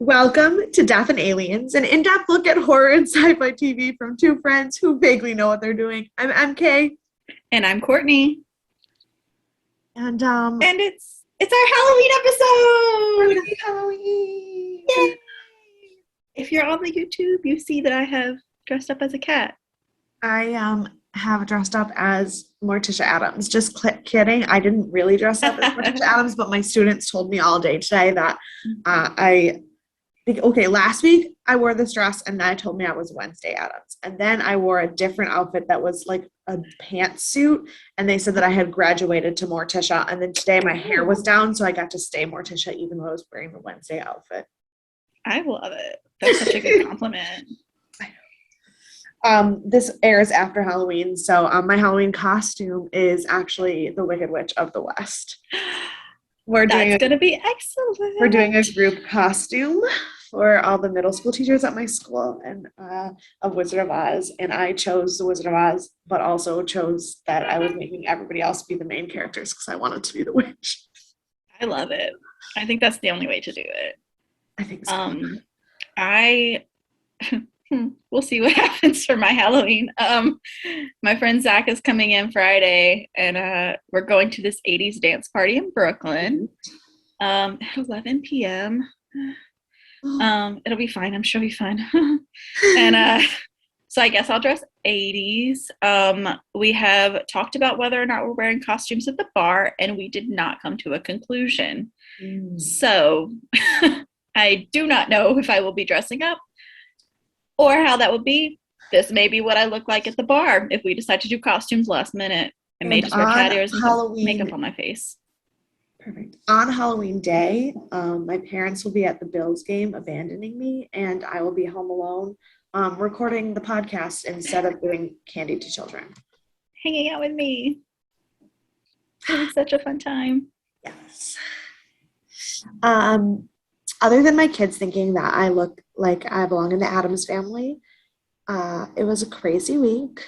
Welcome to Death and Aliens, an in-depth look at horror and sci-fi TV from two friends who vaguely know what they're doing. I'm MK. And I'm Courtney. And And it's our Halloween episode! Halloween! Yay! If you're on the YouTube, you see that I have dressed up as a cat. I have dressed up as Morticia Addams. Just kidding. I didn't really dress up as Morticia Addams, but my students told me all day today that last week I wore this dress and I told me I was Wednesday Addams. And then I wore a different outfit that was like a pantsuit, and they said that I had graduated to Morticia. And then today my hair was down, so I got to stay Morticia even though I was wearing the Wednesday outfit. I love it. That's such a good compliment. This airs after Halloween, so my Halloween costume is actually the Wicked Witch of the West. That's going to be excellent. We're doing a group costume for all the middle school teachers at my school and of Wizard of Oz, and I chose the Wizard of Oz, but also chose that I was making everybody else be the main characters because I wanted to be the witch. I love it. I think that's the only way to do it. I think so. We'll see what happens for my Halloween. My friend Zach is coming in Friday, and we're going to this 80s dance party in Brooklyn at 11 p.m. It'll be fine. I'm sure it'll be fun. And so I guess I'll dress 80s. We have talked about whether or not we're wearing costumes at the bar, and we did not come to a conclusion. So I do not know if I will be dressing up or how that would be. This may be what I look like at the bar if we decide to do costumes last minute. I may just wear cat ears and makeup on my face. Perfect. On Halloween day, my parents will be at the Bills game abandoning me, and I will be home alone recording the podcast instead of doing Candy to Children. Hanging out with me. It was such a fun time. Yes. Other than my kids thinking that I look like I belong in the Addams family, it was a crazy week.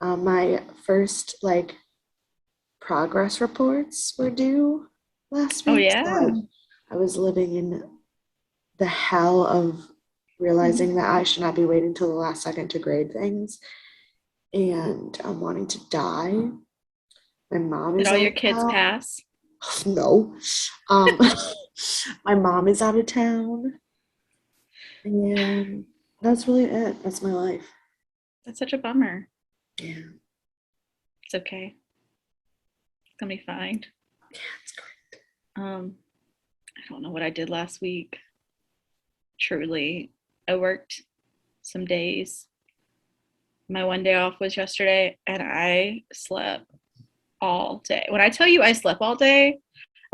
My first progress reports were due last week. Oh yeah. So I was living in the hell of realizing that I should not be waiting till the last second to grade things, and I'm wanting to die. My mom is. Did all your kids pass? No. My mom is out of town, and that's really it. That's my life. That's such a bummer. Yeah. It's okay. It's gonna be fine. Yeah, it's great. I don't know what I did last week. Truly, I worked some days. My one day off was yesterday, and I slept all day. When I tell you I slept all day,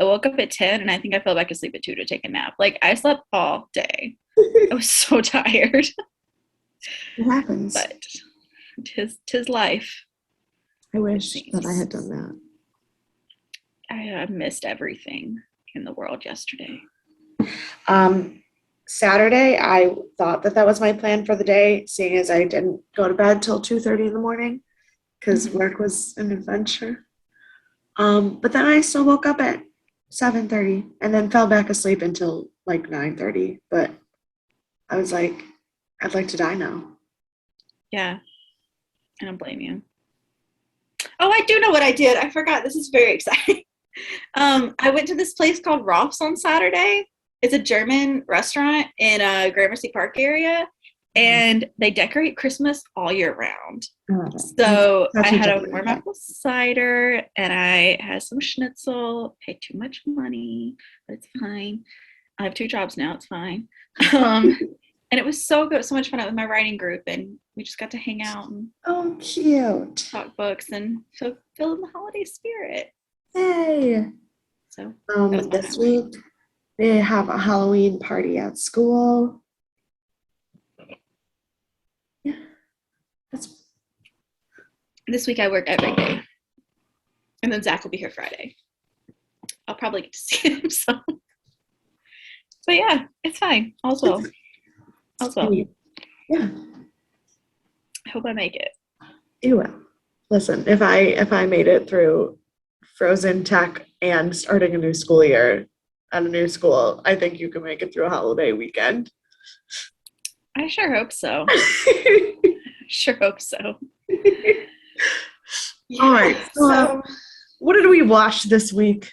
I woke up at 10 and I think I fell back asleep at 2 to take a nap. I slept all day. I was so tired. It happens. But tis life. I wish that I had done that. I missed everything in the world yesterday. Saturday, I thought that was my plan for the day, seeing as I didn't go to bed till 2:30 in the morning because work was an adventure. But then I still woke up at 7:30 and then fell back asleep until 9:30. But I was like, I'd like to die now. Yeah, I don't blame you. Oh, I do know what I did. I forgot. This is very exciting. I went to this place called Rolf's on Saturday. It's a German restaurant in a Gramercy Park area, and they decorate Christmas all year round. So I had a warm apple cider, and I had some schnitzel. Paid too much money, but it's fine. I have 2 jobs now. It's fine. And it was so good, so much fun. With my writing group, and we just got to hang out and cute, talk books, and so feel in the holiday spirit. Hey. So this week they have a Halloween party at school. Yeah, this week I work every day, and then Zach will be here Friday. I'll probably get to see him. So, but yeah, it's fine. All's well. Yeah. I hope I make it. You will. Listen, if I made it through Frozen Tech and starting a new school year, at a new school, I think you can make it through a holiday weekend. I sure hope so. Sure hope so. Yeah, All right. So, what did we watch this week?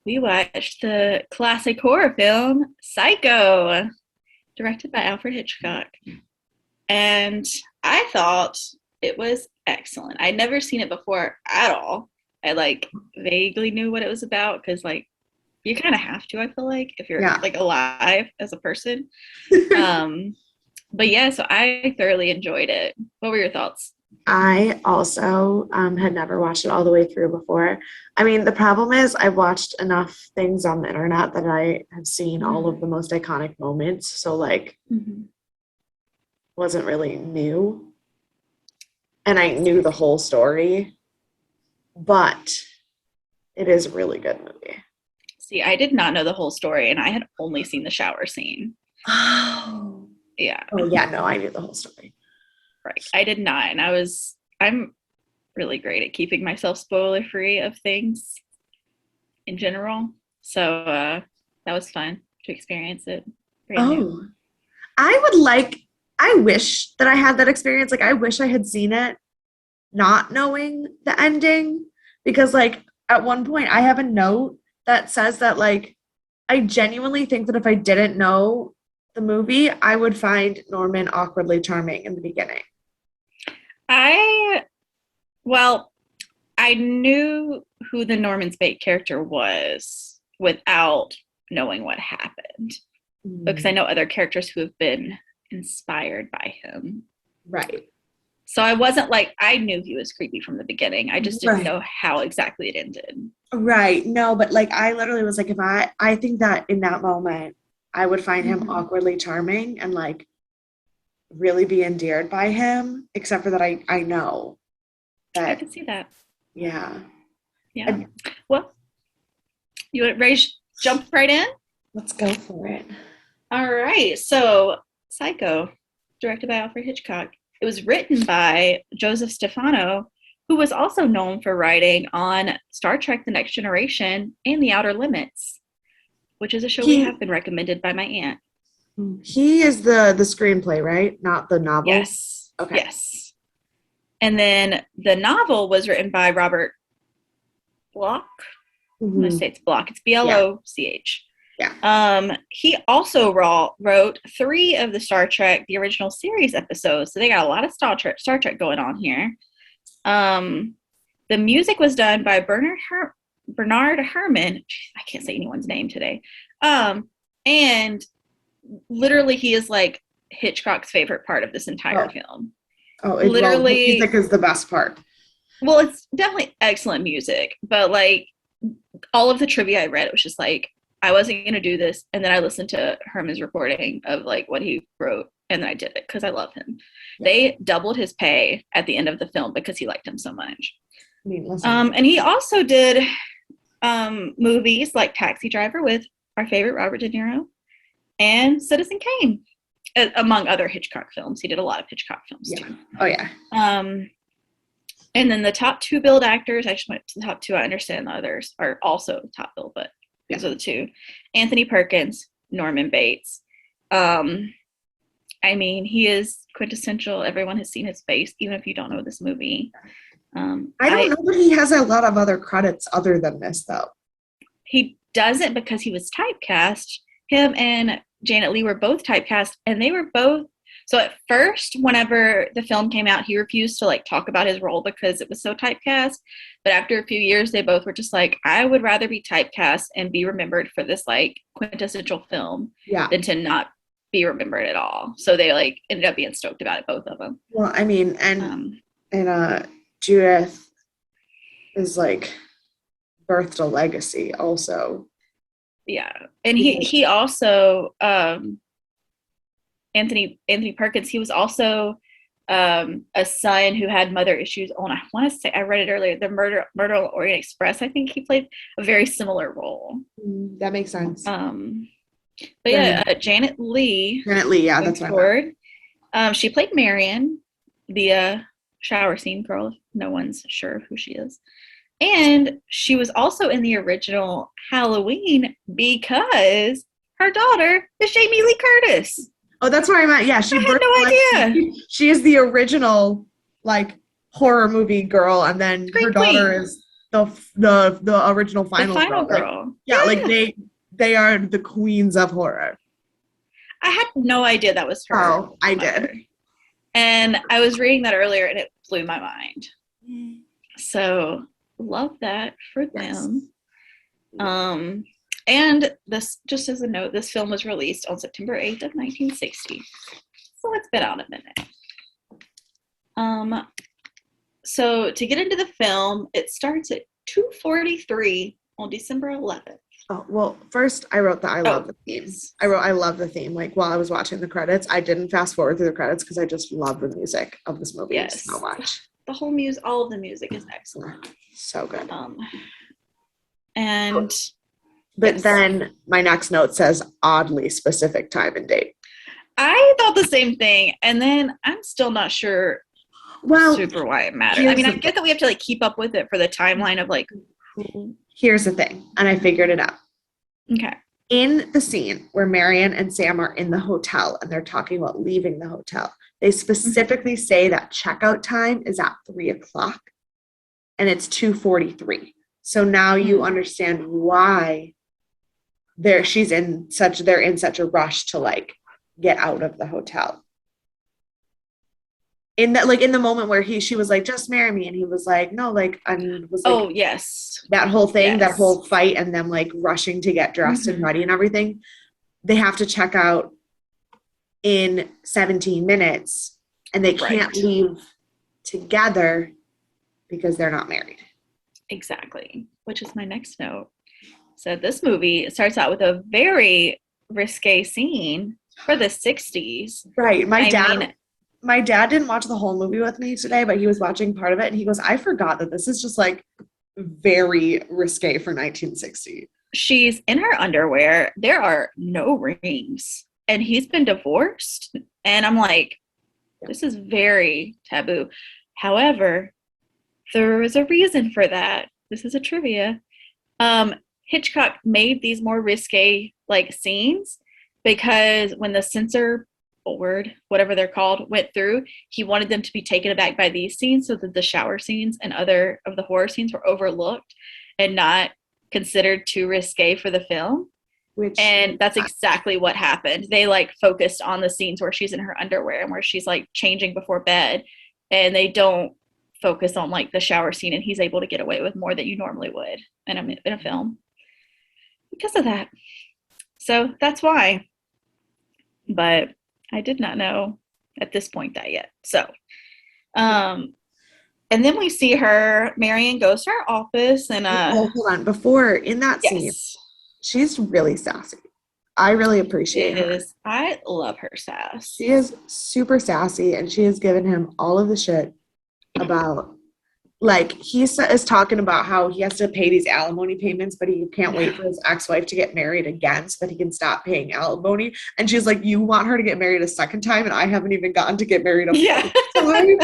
we watched the classic horror film Psycho, directed by Alfred Hitchcock. And I thought it was excellent. I'd never seen it before at all. I like vaguely knew what it was about because like you kind of have to, I feel like, if you're like alive as a person. But yeah, so I thoroughly enjoyed it. What were your thoughts? I also had never watched it all the way through before. I mean, the problem is I've watched enough things on the internet that I have seen all of the most iconic moments. So like, wasn't really new. And I knew the whole story, but it is a really good movie. See, I did not know the whole story, and I had only seen the shower scene. Oh. Yeah. Oh, yeah, no, I knew the whole story. Right. I did not, and I'm really great at keeping myself spoiler free of things in general. So that was fun to experience it. I wish that I had that experience. Like, I wish I had seen it not knowing the ending, because like at one point I have a note that says that like I genuinely think that if I didn't know the movie, I would find Norman awkwardly charming in the beginning. I knew who the Norman Spate character was without knowing what happened, because I know other characters who have been inspired by him. Right. So I wasn't like, I knew he was creepy from the beginning. I just didn't know how exactly it ended. Right. No, but like I literally was like, if I think that in that moment, I would find him awkwardly charming and like really be endeared by him, except for that I know that. I can see that. Yeah. Yeah. Well, you want to jump right in? Let's go for it. All right. So Psycho, directed by Alfred Hitchcock. It was written by Joseph Stefano, who was also known for writing on Star Trek The Next Generation and The Outer Limits, which is a show we have been recommended by my aunt. He is the screenplay, right? Not the novel? Yes. Okay. Yes. And then the novel was written by Robert Bloch. I'm going to say it's Bloch. It's Bloch. Yeah. He also wrote 3 of the Star Trek, the original series episodes. So they got a lot of Star Trek going on here. The music was done by Bernard Herrmann. I can't say anyone's name today. And literally he is like Hitchcock's favorite part of this entire film. Literally, the music is the best part. Well, it's definitely excellent music, but like all of the trivia I read, it was just like, I wasn't going to do this. And then I listened to Herman's recording of like what he wrote, and then I did it because I love him. Yeah. They doubled his pay at the end of the film because he liked him so much. I mean, and he also did movies like Taxi Driver with our favorite Robert De Niro and Citizen Kane, among other Hitchcock films. He did a lot of Hitchcock films too. Oh yeah. And then the top 2 billed actors, I just went to the top 2. I understand the others are also top billed, but these are the 2. Anthony Perkins, Norman Bates. I mean, he is quintessential. Everyone has seen his face, even if you don't know this movie. I don't know that he has a lot of other credits other than this, though. He doesn't, because he was typecast. Him and Janet Leigh were both typecast, and they were both. So at first, whenever the film came out, he refused to like talk about his role because it was so typecast. But after a few years, they both were just like, I would rather be typecast and be remembered for this like quintessential film than to not be remembered at all. So they like ended up being stoked about it, both of them. Well, I mean, and Judith is like birthed a legacy also. Yeah. And he also Anthony Perkins, he was also a son who had mother issues. Oh, and I want to say, I read it earlier, the Murder on the Orient Express. I think he played a very similar role. That makes sense. But yeah, Janet Leigh. Yeah, that's what she played Marion, the shower scene girl, if no one's sure who she is. And she was also in the original Halloween because her daughter is Jamie Lee Curtis. Oh, that's where I'm at. Yeah, I had no idea. she is the original like horror movie girl, and then Scream her daughter Queen. is the original The final final girl. Like, girl. yeah, like they are the queens of horror. I had no idea that was her. Oh, I mother. did. And I was reading that earlier and it blew my mind. So love that for them. And this, just as a note, this film was released on September 8th of 1960. So it's been out a minute. So to get into the film, it starts at 2:43 on December 11th. Oh, well, first I wrote that I love the themes. I love the theme. Like while I was watching the credits, I didn't fast forward through the credits because I just love the music of this movie so much. The whole music, all of the music is excellent. So good. But then my next note says oddly specific time and date. I thought the same thing, and then I'm still not sure super why it matters. I mean, I get that we have to like keep up with it for the timeline of like. Here's the thing, and I figured it out. Okay. In the scene where Marion and Sam are in the hotel and they're talking about leaving the hotel, they specifically say that checkout time is at 3:00 and it's 2:43. So now you understand why they're in such a rush to like get out of the hotel. In that, like in the moment where she was like, just marry me, and he was like, no, like, and was like, oh yes, that whole thing, that whole fight, and them like rushing to get dressed and ready and everything. They have to check out in 17 minutes, and they can't leave together because they're not married. Exactly, which is my next note. So this movie starts out with a very risque scene for the 60s. Right. My dad didn't watch the whole movie with me today, but he was watching part of it, and he goes, I forgot that this is just like very risque for 1960. She's in her underwear. There are no rings, and he's been divorced. And I'm like, this is very taboo. However, there is a reason for that. This is a trivia. Hitchcock made these more risque like scenes because when the censor board, whatever they're called, went through, he wanted them to be taken aback by these scenes so that the shower scenes and other of the horror scenes were overlooked and not considered too risque for the film. And that's exactly what happened. They like focused on the scenes where she's in her underwear and where she's like changing before bed, and they don't focus on like the shower scene, and he's able to get away with more than you normally would in a film because of that. So that's why. But I did not know at this point that yet. So, and then we see her, Marion goes to her office and hold on. Before in that scene, she's really sassy. I really appreciate her. I love her sass. She is super sassy, and she has given him all of the shit about, like, he is talking about how he has to pay these alimony payments, but he can't wait for his ex-wife to get married again so that he can stop paying alimony. And she's like, you want her to get married a second time, and I haven't even gotten to get married a fourth time?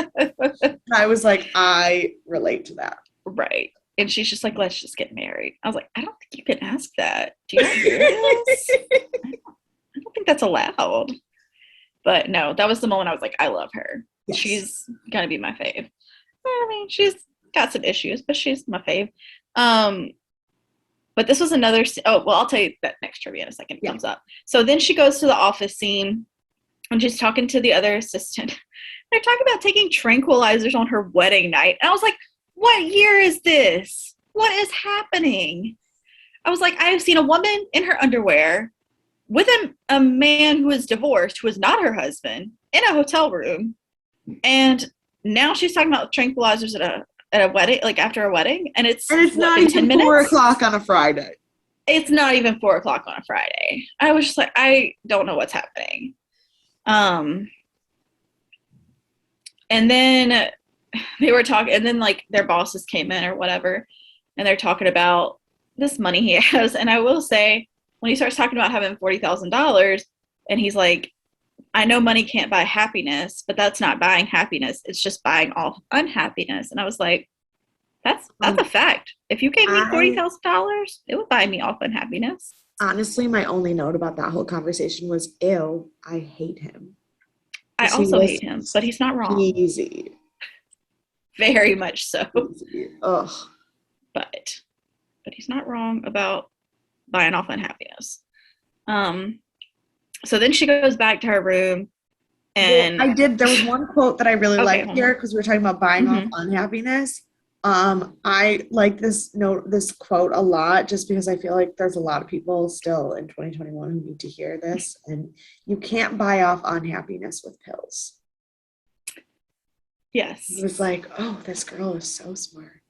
And I was like, I relate to that. Right. And she's just like, let's just get married. I was like, I don't think you can ask that. Do you hear this? I don't think that's allowed. But no, that was the moment I was like, I love her. Yes. She's gonna be my fave. I mean, she's got some issues, but she's my fave. But this was another. I'll tell you that next trivia in a second. It comes up. So then she goes to the office scene, and she's talking to the other assistant. They're talking about taking tranquilizers on her wedding night, and I was like, "What year is this? What is happening?" I was like, "I've seen a woman in her underwear with a man who is divorced, who is not her husband, in a hotel room, and." Now she's talking about tranquilizers at a wedding, like after a wedding, and it's not even 10 minutes? 4:00 on a Friday. It's not even 4:00 on a Friday. I was just like, I don't know what's happening. And then they were talking, and then like their bosses came in or whatever, and they're talking about this money he has. And I will say, when he starts talking about having $40,000, and he's like, I know money can't buy happiness, but that's not buying happiness. It's just buying off unhappiness. And I was like, That's Um, a fact. If you gave me I $40,000, it would buy me off unhappiness. honestly, my only note about that whole conversation was, ew, I hate him. I Because he also was hate him, but he's not wrong. easy. Very much so. Easy. Ugh. But he's not wrong about buying off unhappiness. So then she goes back to her room and Well, I did. There was one quote that I really okay, liked here because we were talking about buying off mm-hmm. unhappiness. I like this quote a lot just because I feel like there's a lot of people still in 2021 who need to hear this. And you can't buy off unhappiness with pills. Yes. It was like, oh, this girl is so smart.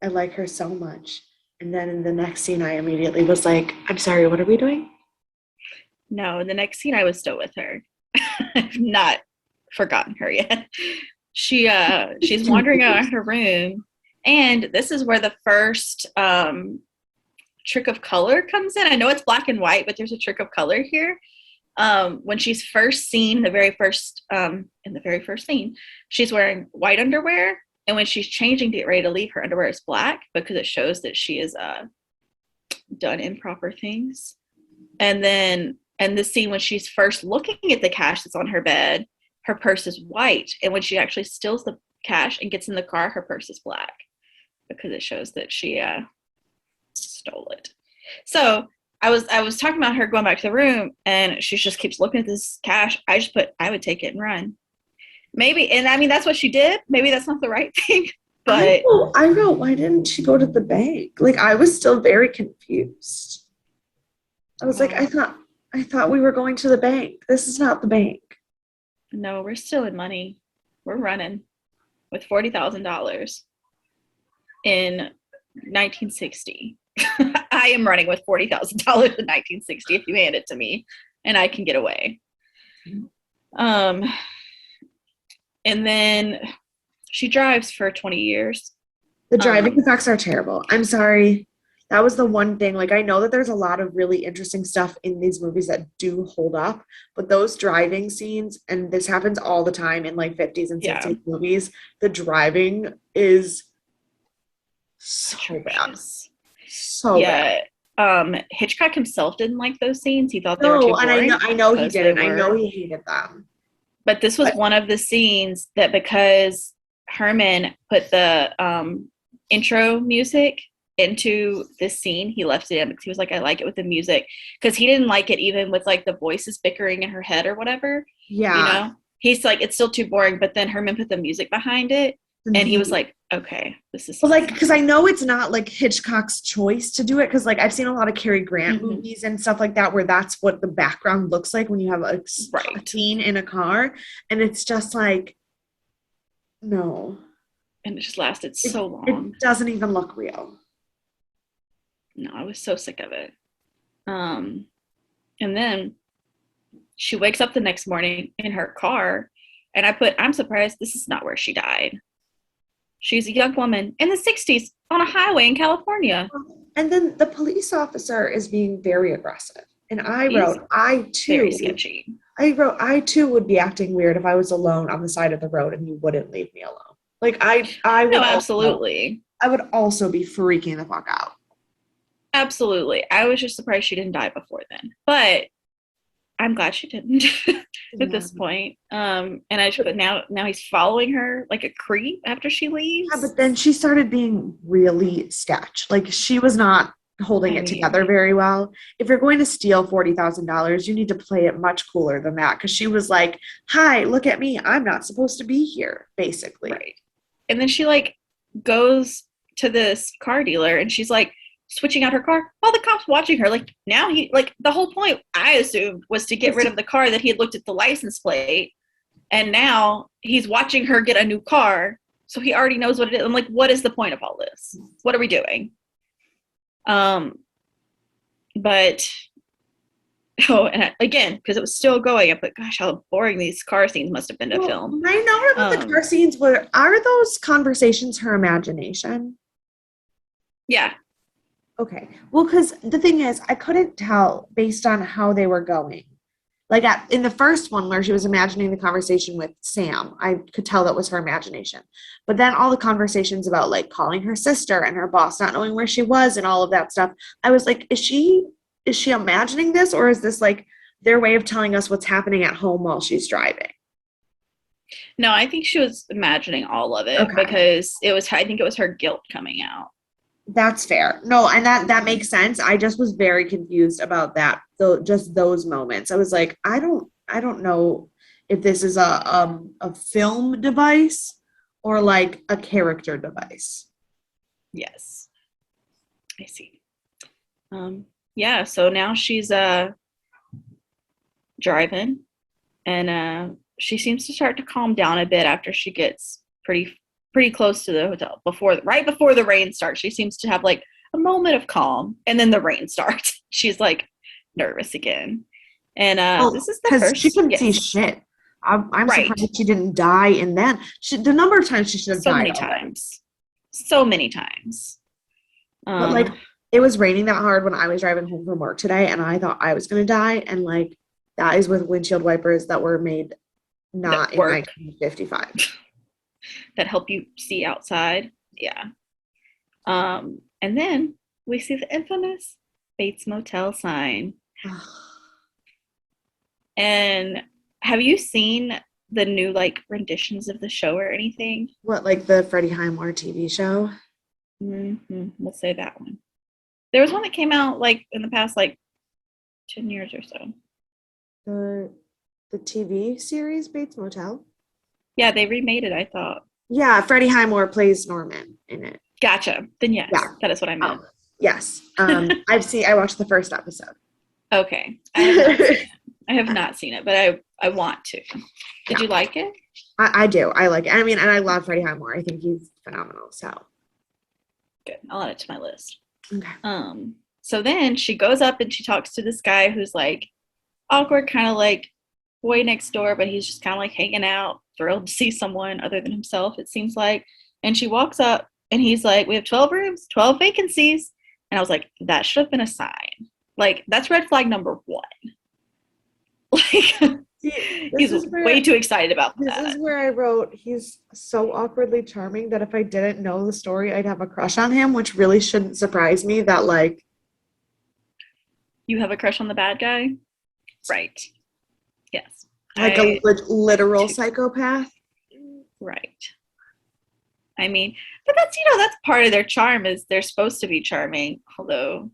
I like her so much. And then in the next scene, I immediately was like, I'm sorry, what are we doing? No, in the next scene I was still with her. I've not forgotten her yet. She's wandering around her room, and this is where the first trick of color comes in. I know it's black and white, but there's a trick of color here. When she's first seen, in the very first scene, she's wearing white underwear, and when she's changing to get ready to leave, her underwear is black because it shows that she is done improper things. And then the scene when she's first looking at the cash that's on her bed, her purse is white, and when she actually steals the cash and gets in the car, her purse is black because it shows that she stole it. So I was talking about her going back to the room, and she just keeps looking at this cash. I just put, I would take it and run. Maybe, and I mean that's what she did. Maybe that's not the right thing, but I wrote, why didn't she go to the bank? Like I was still very confused. I was like, I thought we were going to the bank. This is not the bank. No, we're still in money. We're running with $40,000 in 1960. I am running with $40,000 in 1960 if you hand it to me, and I can get away. And then she drives for 20 years. The driving effects are terrible. I'm sorry. That was the one thing. Like, I know that there's a lot of really interesting stuff in these movies that do hold up, but those driving scenes, and this happens all the time in like 50s and 60s movies, the driving is so bad. So bad. Hitchcock himself didn't like those scenes. He thought they were too boring. I know he didn't. I know he hated them. But this was one of the scenes that, because Herman put the intro music into this scene, he left it in because he was like, I like it with the music, because he didn't like it even with like the voices bickering in her head or whatever. Yeah. You know, he's like, it's still too boring. But then Herman put the music behind it, and he was like, okay, this is like, because I know it's not like Hitchcock's choice to do it, because like I've seen a lot of Cary Grant movies and stuff like that where that's what the background looks like when you have a scene in a car, and it's just like, no. And it just lasted so long. It doesn't even look real. No, I was so sick of it. And then she wakes up the next morning in her car, and I put, I'm surprised this is not where she died. She's a young woman in the 60s on a highway in California. And then the police officer is being very aggressive. And I wrote, I too. Very sketchy. I wrote, I too would be acting weird if I was alone on the side of the road and you wouldn't leave me alone. Like I would. No, absolutely. I would also be freaking the fuck out. Absolutely. I was just surprised she didn't die before then. But I'm glad she didn't at this point. And I just put, now he's following her like a creep after she leaves. Yeah, but then she started being really sketch. Like she was not holding it together very well. If you're going to steal $40,000, you need to play it much cooler than that. Because she was like, "Hi, look at me. I'm not supposed to be here." Basically, right. And then she like goes to this car dealer, and she's like switching out her car while the cop's watching her. Like now he, like the whole point I assumed was to get rid of the car that he had looked at the license plate, and now he's watching her get a new car, so he already knows what it is. I'm like, what is the point of all this? What are we doing? But and again, because it was still going, I put, gosh, how boring these car scenes must have been to film. I know about the car scenes. Are those conversations her imagination? Yeah. Okay. Well, because the thing is, I couldn't tell based on how they were going Like in the first one where she was imagining the conversation with Sam, I could tell that was her imagination. But then all the conversations about like calling her sister and her boss not knowing where she was and all of that stuff, I was like, is she imagining this, or is this like their way of telling us what's happening at home while she's driving? No, I think she was imagining all of it Okay. because I think it was her guilt coming out. That's fair. No, and that makes sense. I just was very confused about that. Though just those moments. I was like, I don't know if this is a film device or like a character device. Yes, I see. Yeah, so now she's driving and she seems to start to calm down a bit after she gets pretty close to the hotel right before the rain starts. She seems to have like a moment of calm, and then the rain starts. She's like nervous again, and Oh, this is the because she first. couldn't see Yes, shit. I'm right. surprised she didn't die. And then the number of times she should have So died many already. times, so many times. But like, um it was raining that hard when I was driving home from work today, and I thought I was gonna die. And like, that is with windshield wipers that were made that not in work 1955. that help you see outside. Yeah. And then we see the infamous Bates Motel sign. And have you seen the new like renditions of the show or anything? What, like the Freddie Highmore TV show? We'll say that one. There was one that came out like in the past like 10 years or so. The the TV series Bates Motel? Yeah, they remade it, I thought. Yeah, Freddie Highmore plays Norman in it. Gotcha. Then yes, Yeah. that is what I Oh, meant. yes. I watched the first episode. Okay. I have not seen it. I have not seen it, but I want to. Did you like it? I do. I like it. I mean, and I love Freddie Highmore. I think he's phenomenal. So Good. I'll add it to my list. okay. So then she goes up and she talks to this guy who's like awkward, kind of like boy next door, but he's just kind of like hanging out, thrilled to see someone other than himself, it seems like. And she walks up and he's like, "We have 12 rooms, 12 vacancies." And I was like, that should have been a sign. Like, that's red flag number one. Like, he's way too excited about This that. is where I wrote, he's so awkwardly charming that if I didn't know the story, I'd have a crush on him, which really shouldn't surprise me that like You have a crush on the bad guy? Right. Yes. like a literal psychopath. Right. I mean, but that's part of their charm, is they're supposed to be charming, although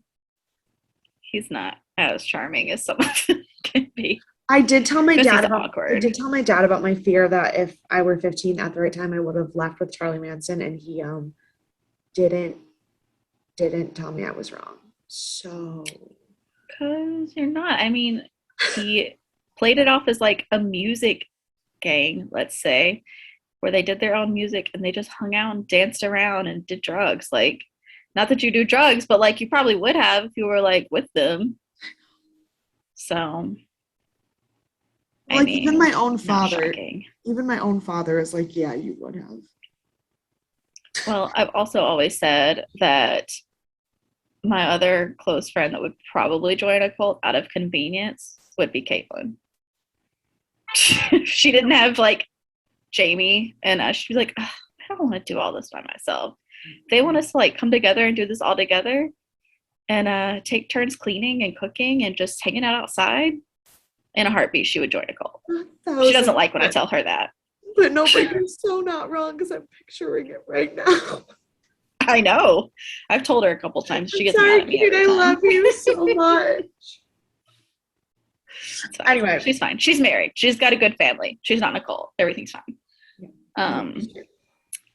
he's not as charming as some of them can be. I did tell my dad about my fear that if I were 15 at the right time, I would have left with Charlie Manson, and he didn't tell me I was wrong. So, because you're not. I mean, he played it off as like a music gang, let's say, where they did their own music and they just hung out and danced around and did drugs. Like, not that you do drugs, but like you probably would have if you were like with them. So, I like, mean, even my own father is like, yeah, you would have. Well, I've also always said that my other close friend that would probably join a cult out of convenience would be Caitlin. She didn't have like Jamie, and she'd be like, "Ugh, I don't want to do all this by myself. They want us to like come together and do this all together and take turns cleaning and cooking and just hanging out outside." In a heartbeat, she would join a cult. She doesn't like when I tell her that. But no, but you're so not wrong, because I'm picturing it right now. I know. I've told her a couple times. She gets mad at me every I time. love you so much. Anyway, she's fine. She's married. She's got a good family. She's not in a cult. Everything's fine.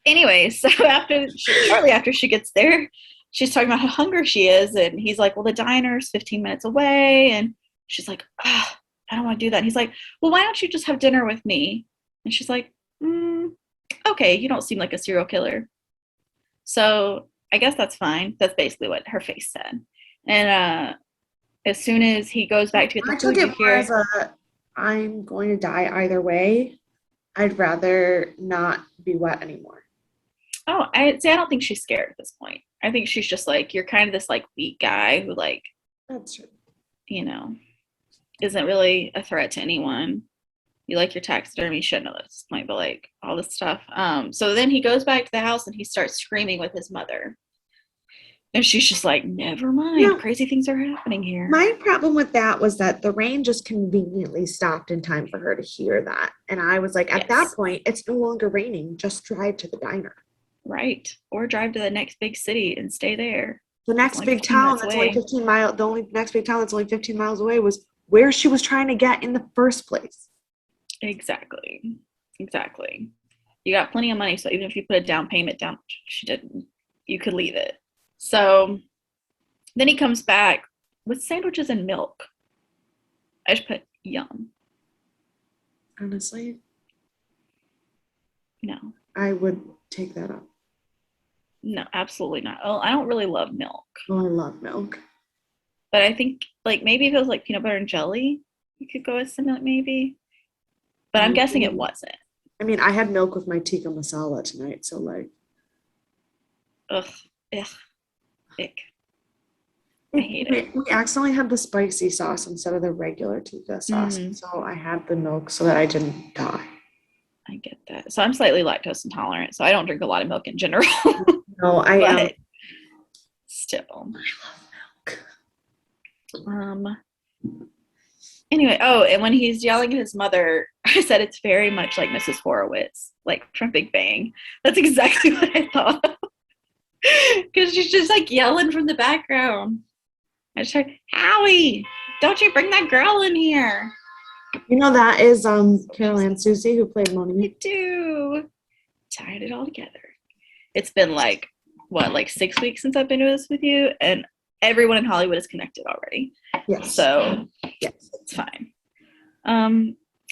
Anyway, so shortly after she gets there, she's talking about how hungry she is, and he's like, "Well, the diner's 15 minutes away," and she's like, "Ah, I don't want to do that." And he's like, "Well, why don't you just have dinner with me?" And she's like, "Okay, you don't seem like a serial killer, so I guess that's fine." That's basically what her face said. And as soon as he goes back to get the food, you hear, I'm going to die either way. I'd rather not be wet anymore. "Oh, I don't think she's scared at this point. I think she's just like, you're kind of this like weak guy who like, that's true. you know, isn't really a threat to anyone. You like your taxidermy, should know this point, but like all this stuff. So then he goes back to the house and he starts screaming with his mother. And she's just like, never mind. No. Crazy things are happening here. My problem with that was that the rain just conveniently stopped in time for her to hear that. And I was like, at that point, it's no longer raining. Just drive to the diner. Right. Or drive to the next big city and stay there. The next big town that's only 15 miles, the only next big town that's only 15 miles away was where she was trying to get in the first place. Exactly. You got plenty of money, so even if you put a down payment down, she didn't, you could leave it. So then he comes back with sandwiches and milk. I just put yum. Honestly, no. I would take that up. No, absolutely not. Oh, I don't really love milk. Oh, I love milk. But I think like maybe if it was like peanut butter and jelly, you could go with some milk maybe. But I'm guessing it wasn't. I mean, I had milk with my tikka masala tonight, so like. Ugh. Ick. I hate it. We accidentally had the spicy sauce instead of the regular tikka sauce, so I had the milk so that I didn't die. I get that. So I'm slightly lactose intolerant, so I don't drink a lot of milk in general. No, I am. Still. I love milk. Anyway, and when he's yelling at his mother, I said it's very much like Mrs. Horowitz, like from Big Bang. That's exactly what I thought. Because she's just like yelling from the background. I just heard, Howie, don't you bring that girl in here. You know that is Carol Ann Susie who played Monique. I do. Tied it all together. It's been like 6 weeks since I've been doing this with you, and everyone in Hollywood is connected already. Yes. So yes, it's fine.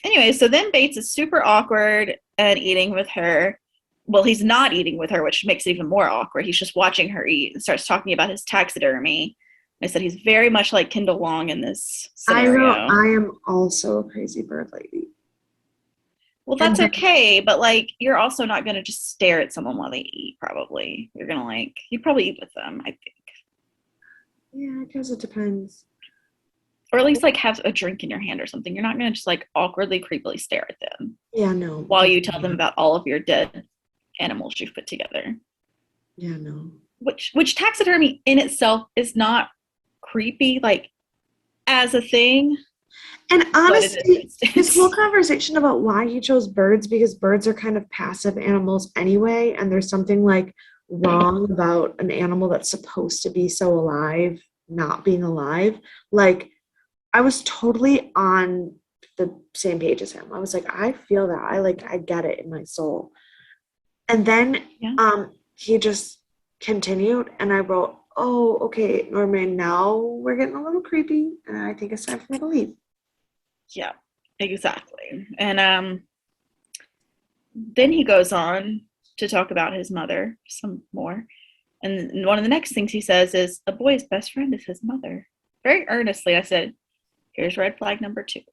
Anyway, so then Bates is super awkward and eating with her. Well, he's not eating with her, which makes it even more awkward. He's just watching her eat and starts talking about his taxidermy. I said he's very much like Kendall Long in this scenario. I am also a crazy bird lady. Well, that's okay, but like you're also not going to just stare at someone while they eat, probably. You're going to you probably eat with them, I think. Yeah, I guess it depends. Or at least like have a drink in your hand or something. You're not going to just like awkwardly, creepily stare at them. Yeah, no. While you tell them about all of your dead animals you've put together. Yeah, no. Which taxidermy in itself is not creepy, like as a thing. And honestly, this whole conversation about why he chose birds, because birds are kind of passive animals anyway, and there's something like wrong about an animal that's supposed to be so alive not being alive. Like, I was totally on the same page as him. I was like, I feel that. I get it in my soul. And then he just continued, and I wrote, oh, okay, Norman, now we're getting a little creepy, and I think it's time for me to leave. Yeah, exactly. And then he goes on to talk about his mother some more. And one of the next things he says is, a boy's best friend is his mother. Very earnestly, I said, here's red flag number 2. It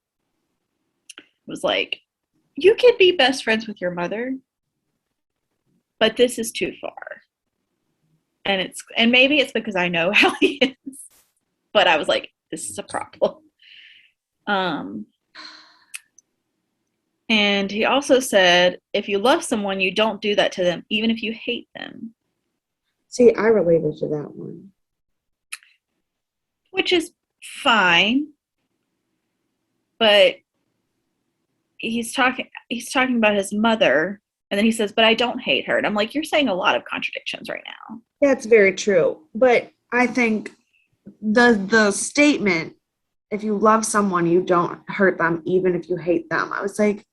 was like, you could be best friends with your mother, but this is too far. And maybe it's because I know how he is, but I was like, this is a problem. And he also said, if you love someone, you don't do that to them, even if you hate them. See, I related to that one. Which is fine. But he's talking about his mother, and then he says, but I don't hate her. And I'm like, you're saying a lot of contradictions right now. That's very true. But I think the statement, if you love someone, you don't hurt them, even if you hate them. I was like,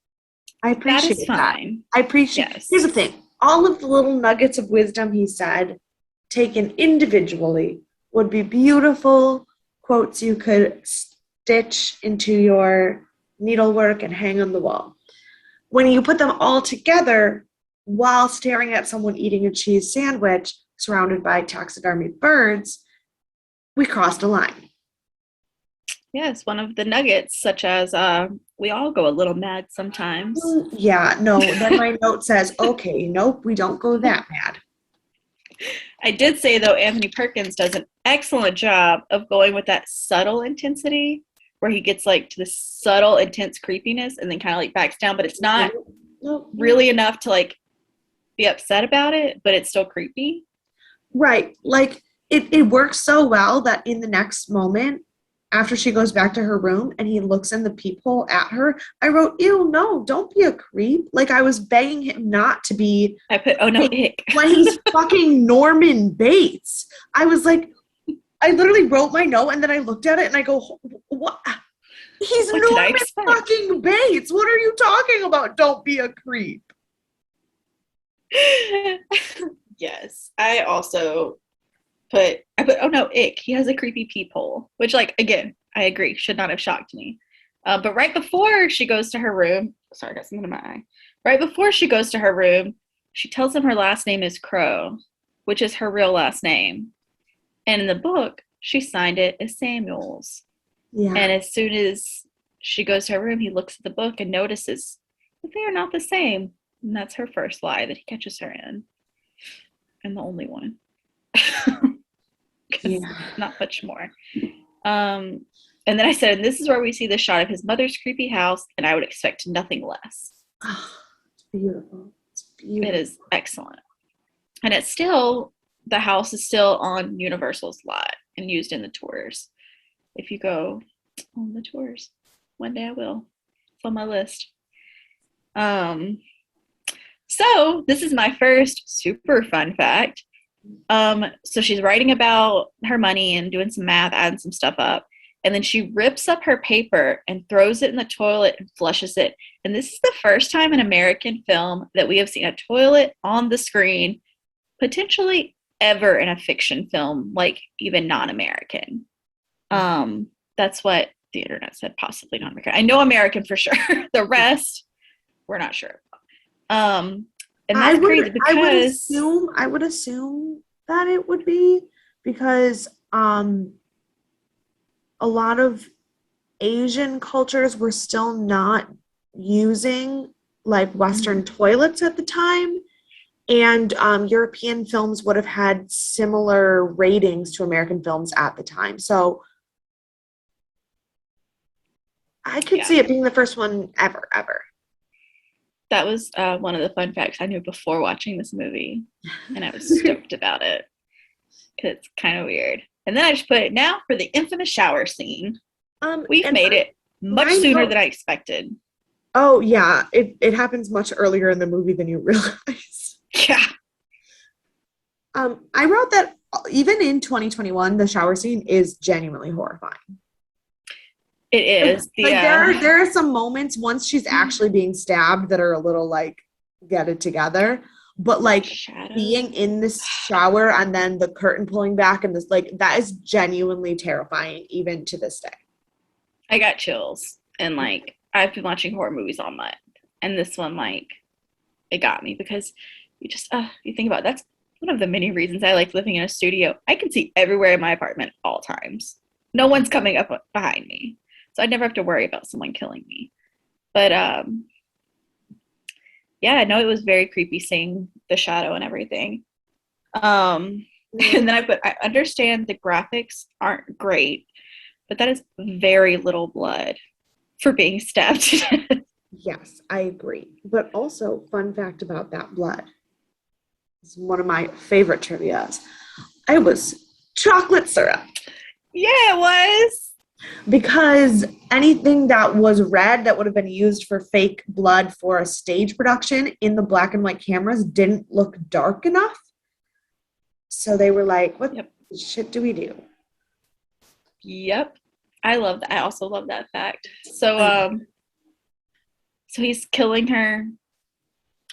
I appreciate that. Is fine. I appreciate. Yes. Here's the thing. All of the little nuggets of wisdom he said, taken individually, would be beautiful quotes you could stitch into your needlework and hang on the wall. When you put them all together while staring at someone eating a cheese sandwich surrounded by taxidermy birds, we crossed a line. Yes, one of the nuggets, such as we all go a little mad sometimes. Yeah, no, then my note says, okay, nope, we don't go that mad. I did say, though, Anthony Perkins does an excellent job of going with that subtle intensity where he gets like to this subtle, intense creepiness and then kind of like backs down, but it's not really enough to like be upset about it, but it's still creepy. Right. Like it works so well that in the next moment, after she goes back to her room and he looks in the peephole at her, I wrote, ew, no, don't be a creep. Like I was begging him not to be. I put, oh no, ick. When he's fucking Norman Bates. I was like, I literally wrote my note and then I looked at it and I go, what? He's What did I Norman expect? fucking Bates. What are you talking about? Don't be a creep. Yes. I put, oh no, ick. He has a creepy peephole, which, like, again, I agree, should not have shocked me. But right before she goes to her room, sorry, I got something in my eye. Right before she goes to her room, she tells him her last name is Crow, which is her real last name. And in the book, she signed it as Samuels. Yeah. And as soon as she goes to her room, he looks at the book and notices that they are not the same. And that's her first lie that he catches her in. And the only one. Not much more. And then I said, and this is where we see the shot of his mother's creepy house, and I would expect nothing less. Oh, it's beautiful. It's beautiful. It is excellent. And it's still, the house is still on Universal's lot and used in the tours. If you go on the tours, one day I will. It's on my list. So this is my first super fun fact. So she's writing about her money and doing some math, adding some stuff up. And then she rips up her paper and throws it in the toilet and flushes it. And this is the first time in American film that we have seen a toilet on the screen, potentially ever in a fiction film, like even non-American. That's what the internet said, possibly non-American. I know American for sure. The rest, we're not sure. And that's crazy because I would assume that it would be because a lot of Asian cultures were still not using like Western toilets at the time, and European films would have had similar ratings to American films at the time. So I could see it being the first one ever. That was one of the fun facts I knew before watching this movie, and I was stoked about it because it's kind of weird. And then I just put it now for the infamous shower scene. We've made it much sooner than I expected. Oh, yeah. It happens much earlier in the movie than you realize. Yeah. I wrote that even in 2021, the shower scene is genuinely horrifying. It is. There are some moments once she's actually being stabbed that are a little like get it together. But like being in this shower and then the curtain pulling back and this, like, that is genuinely terrifying even to this day. I got chills, and like I've been watching horror movies all month, and this one, like, it got me because you just you think about it, that's one of the many reasons I like living in a studio. I can see everywhere in my apartment at all times. No one's coming up behind me, so I never have to worry about someone killing me. But yeah, I know it was very creepy seeing the shadow and everything. And then I understand the graphics aren't great, but that is very little blood for being stabbed to death. Yes, I agree. But also, fun fact about that blood. It's one of my favorite trivias. It was chocolate syrup. Yeah, it was. Because anything that was red that would have been used for fake blood for a stage production in the black and white cameras didn't look dark enough. So they were like, what shit do we do? Yep. I love that. I also love that fact. So so he's killing her,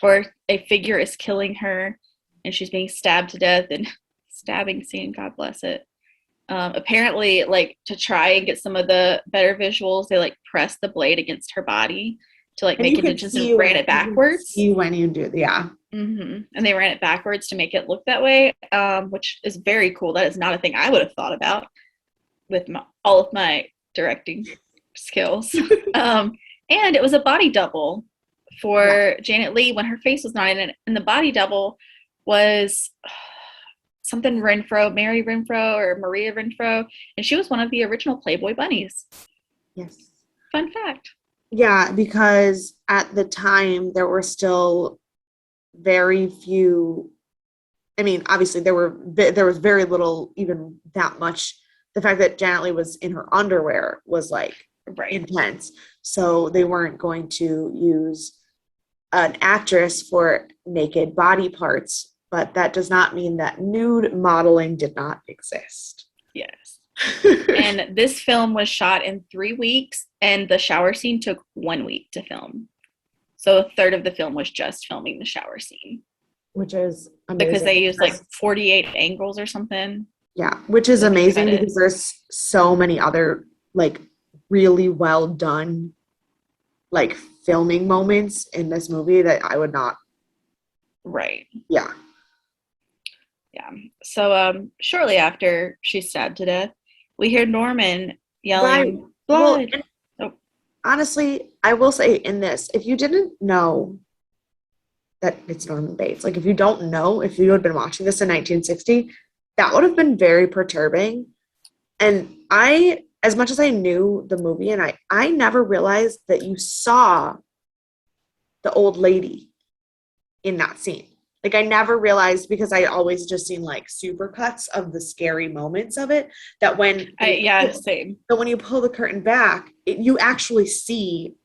or a figure is killing her, and she's being stabbed to death, and stabbing scene, God bless it. Apparently, like, to try and get some of the better visuals, they like pressed the blade against her body to like make indentions and ran it backwards. When you do, yeah. Mm-hmm. And they ran it backwards to make it look that way, which is very cool. That is not a thing I would have thought about with all of my directing skills. And it was a body double for Janet Leigh when her face was not in it, and the body double was something Renfro, Mary Renfro or Maria Renfro, and she was one of the original Playboy bunnies. Yes. Fun fact. Yeah, because at the time there were still very few. I mean, obviously there was very little, even that much. The fact that Janet Leigh was in her underwear was like Right. intense. So they weren't going to use an actress for naked body parts, but that does not mean that nude modeling did not exist. Yes. And this film was shot in 3 weeks, and the shower scene took 1 week to film. So a third of the film was just filming the shower scene. Which is amazing. Because they used like 48 angles or something. Yeah, which is amazing because there's so many other like really well done like filming moments in this movie that I would not. Right. Yeah. Yeah. So shortly after she's stabbed to death, we hear Norman yelling, blood. Well, honestly, I will say in this, if you didn't know that it's Norman Bates, like if you don't know, if you had been watching this in 1960, that would have been very perturbing. And I, as much as I knew the movie, and I never realized that you saw the old lady in that scene. Like I never realized, because I always just seen like super cuts of the scary moments of it, that when same. But when you pull the curtain back, you actually see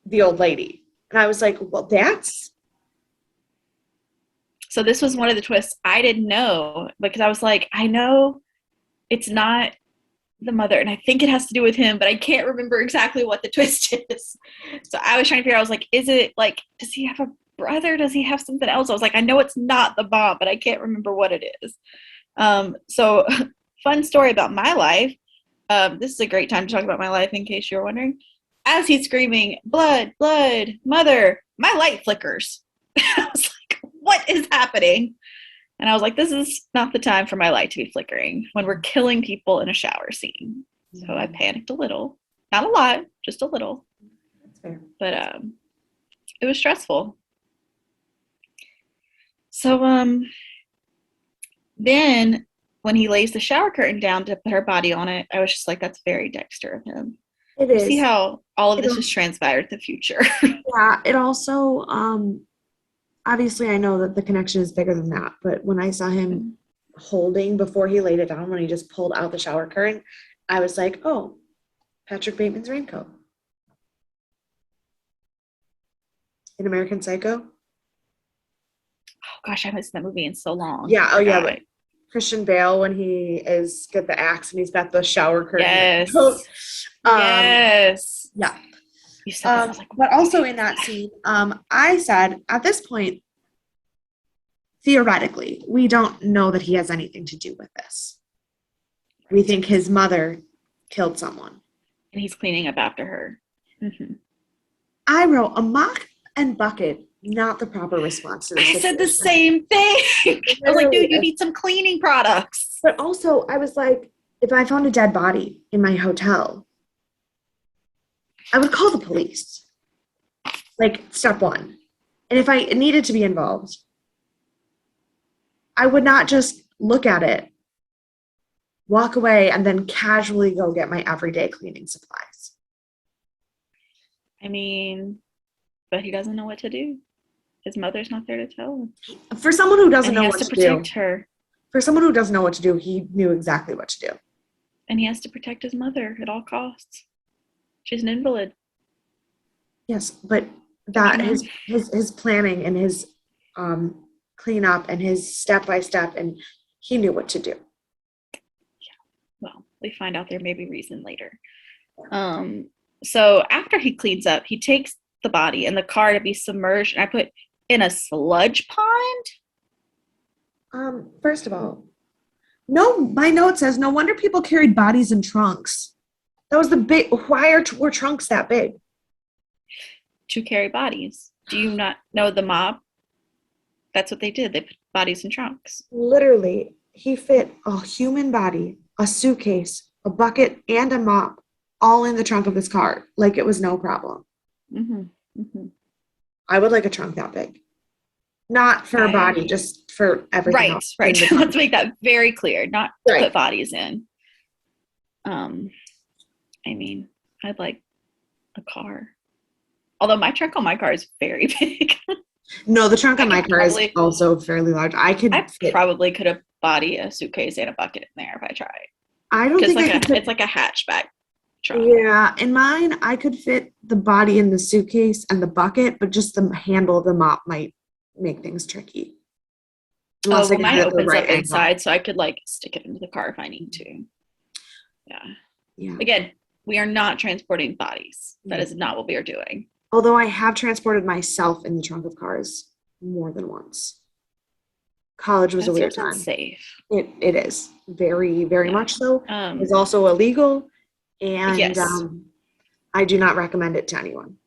the old lady. And I was like, well, that's. So this was one of the twists I didn't know, because I was like, I know it's not the mother, and I think it has to do with him, but I can't remember exactly what the twist is. So I was trying to figure out, I was like, is it like, does he have a brother? Does he have something else? I was like, I know it's not the mom, but I can't remember what it is. So fun story about my life. This is a great time to talk about my life, in case you're wondering. As he's screaming, blood, blood, mother, my light flickers. I was like, what is happening? And I was like, this is not the time for my light to be flickering when we're killing people in a shower scene. So I panicked a little. Not a lot, just a little. That's fair. But it was stressful. So then when he lays the shower curtain down to put her body on it, I was just like, that's very Dexter of him. It is. See how all of this has transpired in the future. Yeah, it also obviously I know that the connection is bigger than that, but when I saw him holding before he laid it down, when he just pulled out the shower curtain, I was like, oh, Patrick Bateman's raincoat in American Psycho. Oh gosh, I haven't seen that movie in so long. Yeah, oh yeah, but Christian Bale when he is got the axe and he's got the shower curtain. Yes. Yes. Yeah. You said that, I was like, but also in that scene, I said at this point, theoretically, we don't know that he has anything to do with this. We think his mother killed someone. And he's cleaning up after her. Mm-hmm. I wrote a mop and bucket, not the proper response to this. I said the same thing. I was like, dude, you need some cleaning products. But also, I was like, if I found a dead body in my hotel, I would call the police. Like, step one. And if I needed to be involved, I would not just look at it, walk away, and then casually go get my everyday cleaning supplies. I mean, but he doesn't know what to do. His mother's not there to tell him. For someone who doesn't know what to do. He has to protect her. For someone who doesn't know what to do, he knew exactly what to do. And he has to protect his mother at all costs. She's an invalid. Yes, but that his planning and his cleanup and his step by step, and he knew what to do. Yeah. Well, we find out there may be reason later. So after he cleans up, he takes the body and the car to be submerged, and I put in a sludge pond. First of all, no, my note says no wonder people carried bodies in trunks. That was the big. Why were trunks that big? To carry bodies. Do you not know the mob? That's what they did. They put bodies in trunks. Literally, he fit a human body, a suitcase, a bucket, and a mop all in the trunk of his car. Like it was no problem. Mm-hmm. Mm-hmm. I would like a trunk that big. Not for a body, just for everything else. Right. Let's make that very clear. Not to put bodies in. I mean, I'd like a car. Although my trunk on my car is very big. No, the trunk I on my could car is probably, also fairly large. I I could fit. probably could have body a suitcase and a bucket in there if I tried. I don't Because think like I a, could fit. it's like a hatchback truck. Yeah, in mine, I could fit the body in the suitcase and the bucket, but just the handle of the mop might make things tricky. Oh, Unless I well, got mine it at the opens right up angle. inside, so I could like stick it into the car if I need to. Yeah. Yeah. Again, we are not transporting bodies. That is not what we are doing. Although I have transported myself in the trunk of cars more than once. College was a That weird seems time. unsafe. It is very, very Yeah. much so. It's also illegal, and Yes. I do not recommend it to anyone.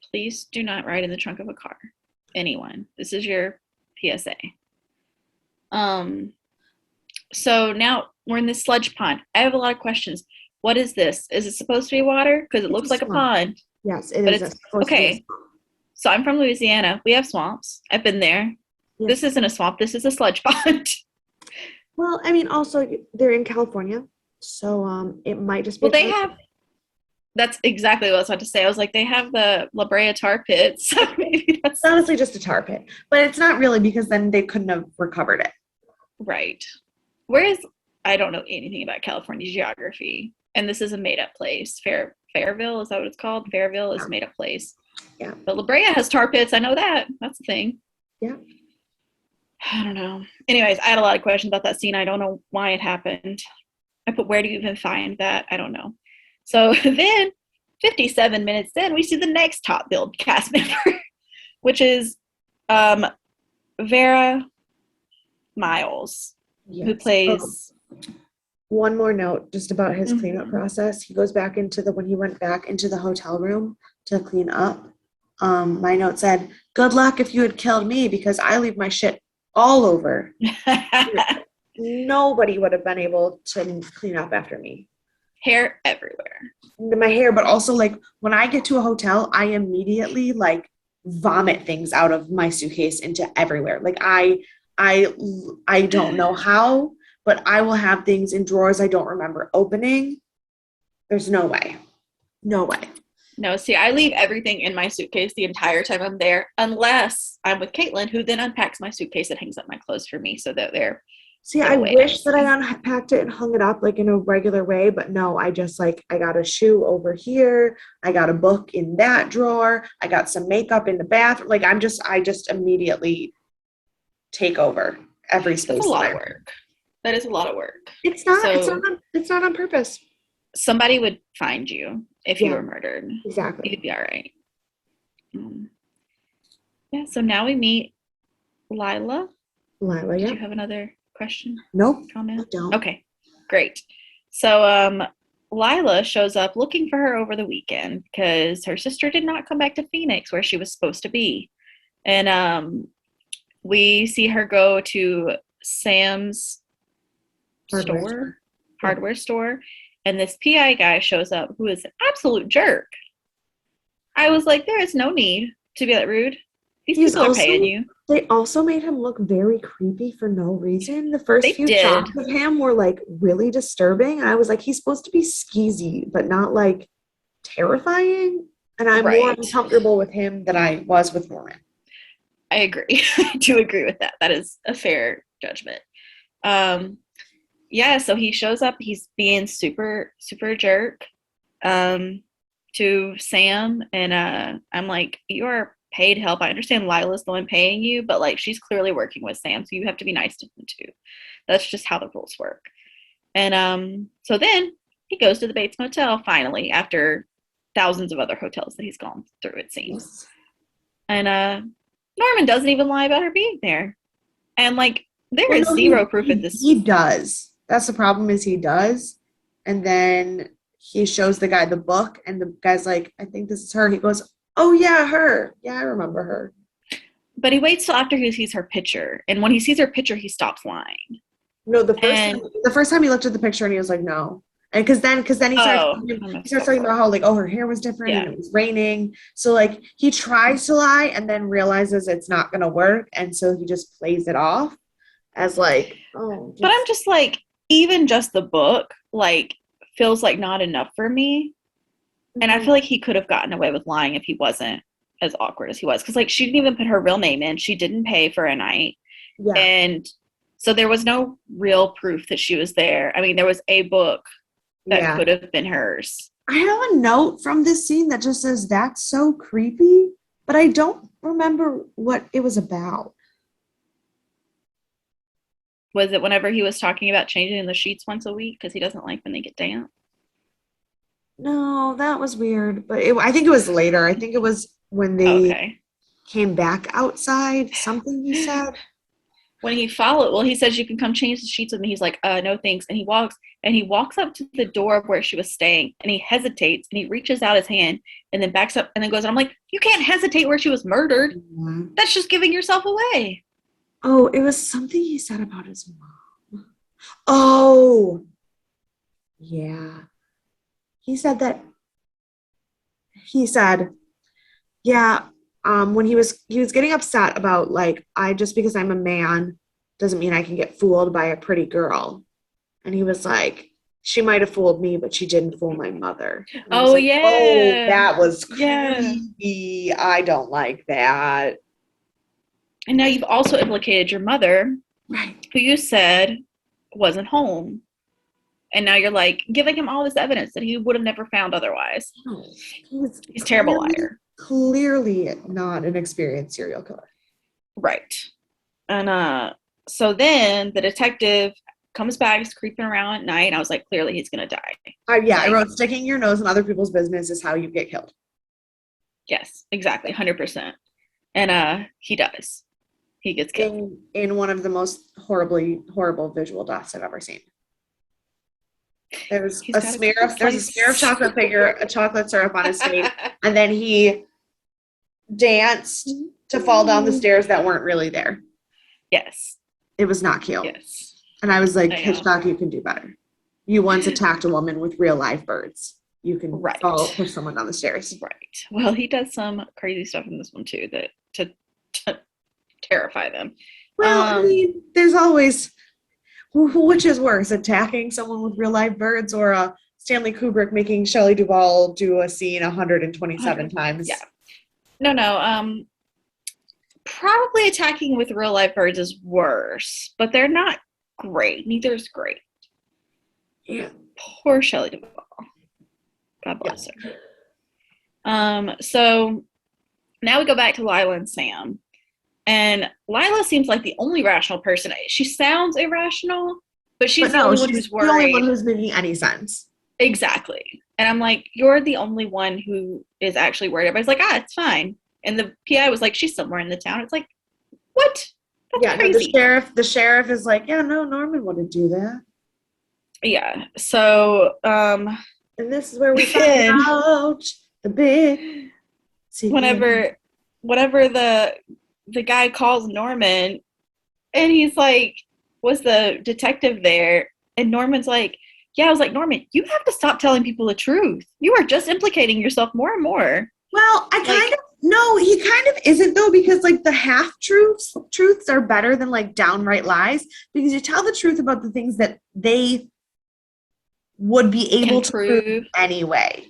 Please do not ride in the trunk of a car. Anyone. This is your PSA. So now we're in this sludge pond. I have a lot of questions. What is this? Is it supposed to be water? Because it It's looks like a swamp. pond. Yes, it But is it's supposed to be a okay. So I'm from Louisiana. We have swamps. I've been there. Yeah. This isn't a swamp. This is a sludge pond. Well, I mean, also they're in California, so it might just be. Well, they have. That's exactly what I was about to say. I was like, they have the La Brea tar pits. So maybe that's It's honestly just a tar pit, but it's not really because then they couldn't have recovered it. right. Whereas I don't know anything about California geography, and this is a made-up place. Fairville, is that what it's called? Fairville is a made-up place. Yeah. But La Brea has tar pits. I know that. That's the thing. Yeah. I don't know. Anyways, I had a lot of questions about that scene. I don't know why it happened. I put, where do you even find that? I don't know. So then 57 minutes in, we see the next top billed cast member, which is Vera Miles, who plays. One more note just about his cleanup process. He goes back when he went back into the hotel room to clean up. My note said, "Good luck if you had killed me because I leave my shit all over." Nobody would have been able to clean up after me. Hair everywhere. My hair, but also like when I get to a hotel, I immediately like vomit things out of my suitcase into everywhere. Like I don't know how, but I will have things in drawers I don't remember opening. There's no way. No way. No, see, I leave everything in my suitcase the entire time I'm there, unless I'm with Caitlin, who then unpacks my suitcase and hangs up my clothes for me so that they're. See, I wish that I unpacked it and hung it up like in a regular way, but no, I just like, I got a shoe over here. I got a book in that drawer. I got some makeup in the bathroom. Like I just immediately take over every space. That's a lot of work. That is a lot of work. It's not on purpose. Somebody would find you if you were murdered. Exactly. You'd be all right. Yeah, so now we meet Lila. Lila, yeah. Do you have another question? Nope. Comment? I don't. Okay, great. So Lila shows up looking for her over the weekend because her sister did not come back to Phoenix where she was supposed to be. And we see her go to Sam's hardware store, and this PI guy shows up who is an absolute jerk. I was like, there is no need to be that rude. These people are paying you. They also made him look very creepy for no reason. The first few shots of him were like really disturbing. And I was like, he's supposed to be skeezy, but not like terrifying. And I'm more uncomfortable with him than I was with Norman. I agree. I do agree with that. That is a fair judgment. Yeah, so he shows up. He's being super, super jerk to Sam. And I'm like, you are paid help. I understand Lila's the one paying you, but like she's clearly working with Sam, so you have to be nice to him too. That's just how the rules work. And so then he goes to the Bates Motel finally after thousands of other hotels that he's gone through, it seems. And Norman doesn't even lie about her being there. And like there is zero proof at this. He does. That's the problem, is he does. And then he shows the guy the book and the guy's like, I think this is her. He goes, oh yeah, her. Yeah, I remember her. But he waits till after he sees her picture. And when he sees her picture, he stops lying. No, the first time he looked at the picture and he was like, no. And because then he starts talking about how like, oh, her hair was different and it was raining. So like he tries to lie and then realizes it's not gonna work, and so he just plays it off as like, oh. But I'm just like, even just the book, like feels like not enough for me. And I feel like he could have gotten away with lying if he wasn't as awkward as he was. Because, like, she didn't even put her real name in. She didn't pay for a night. Yeah. And so there was no real proof that she was there. I mean, there was a book that could have been hers. I have a note from this scene that just says, "That's so creepy," but I don't remember what it was about. Was it whenever he was talking about changing the sheets once a week because he doesn't like when they get damp? No, that was weird. But I think it was later. I think it was when they came back outside. Something he said. When he followed, well, he says, "You can come change the sheets with me." He's like, "No, thanks." And he walks up to the door of where she was staying, and he hesitates, and he reaches out his hand, and then backs up, and then goes, I'm like, "You can't hesitate where she was murdered. Mm-hmm. That's just giving yourself away." Oh, it was something he said about his mom. Oh, yeah. He said, yeah, when he was getting upset about, like, just because I'm a man doesn't mean I can get fooled by a pretty girl. And he was like, she might have fooled me, but she didn't fool my mother. Oh, like, yeah. Oh, that was Yeah. creepy. I don't like that. And now you've also implicated your mother, right, who you said wasn't home. And now you're like giving him all this evidence that he would have never found otherwise. No, he's a terrible liar. Clearly not an experienced serial killer. Right. And so then the detective comes back, he's creeping around at night, and I was like, clearly he's gonna die. I wrote, sticking your nose in other people's business is how you get killed. Yes, exactly, 100%. And he does. He gets killed. In one of the most horrible visual deaths I've ever seen. There's a smear of chocolate figure, a chocolate syrup on his face, and then he danced to fall down the stairs that weren't really there. Yes. It was not cute. Yes. And I was like, Hitchcock, you can do better. You once attacked a woman with real live birds. You can push someone down the stairs. Right. Well, he does some crazy stuff in this one too that to terrify them. Well, I mean, there's always, which is worse, attacking someone with real live birds or Stanley Kubrick making Shelley Duvall do a scene 127 times? Yeah. No. Probably attacking with real live birds is worse, but they're not great. Neither is great. Yeah. Poor Shelley Duvall. God bless her. So now we go back to Lila and Sam. And Lila seems like the only rational person. She sounds irrational, but she's the only one who's worried. The only one who's making any sense. Exactly. And I'm like, you're the only one who is actually worried. Everybody's like, it's fine. And the PI was like, she's somewhere in the town. It's like, what? That's crazy. No, the sheriff is like, yeah, no, Norman wouldn't do that. Yeah. So, and this is where we find out the big secret. Whenever the guy calls Norman, and he's like, was the detective there? And Norman's like, yeah. I was like, Norman, you have to stop telling people the truth. You are just implicating yourself more and more. Well, no, he kind of isn't though, because like the half truths are better than like downright lies, because you tell the truth about the things that they would be able to prove anyway.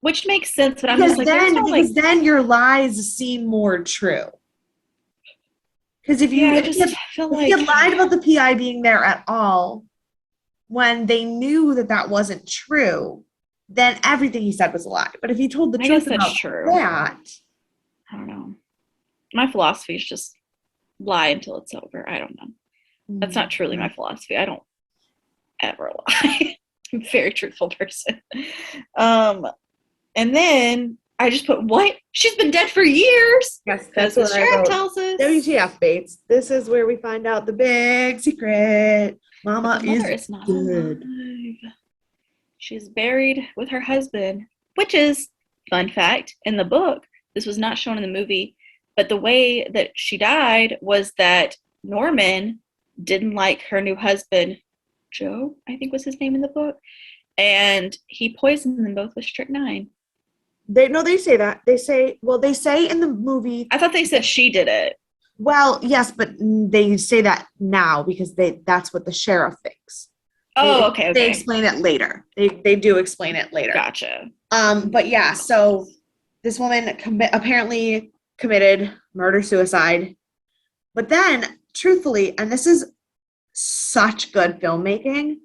Which makes sense, but I'm just like, then your lies seem more true. Because if you had lied about the PI being there at all when they knew that wasn't true, then everything he said was a lie. But if he told the truth about that, I don't know. My philosophy is just lie until it's over. I don't know. That's not truly my philosophy. I don't ever lie. I'm a very truthful person. And then I just put, what? She's been dead for years. Yes, that's what the sheriff tells us. WTF, Bates. This is where we find out the big secret. Mama is not dead. Alive. She's buried with her husband, which is, fun fact, in the book, this was not shown in the movie, but the way that she died was that Norman didn't like her new husband, Joe, I think was his name in the book, and he poisoned them both with strychnine. They say that. They say in the movie. I thought they said she did it. Well, yes, but they say that now because that's what the sheriff thinks. Oh, okay, They okay. explain it later. They do explain it later. Gotcha. But yeah, so this woman apparently committed murder-suicide. But then, truthfully, and this is such good filmmaking,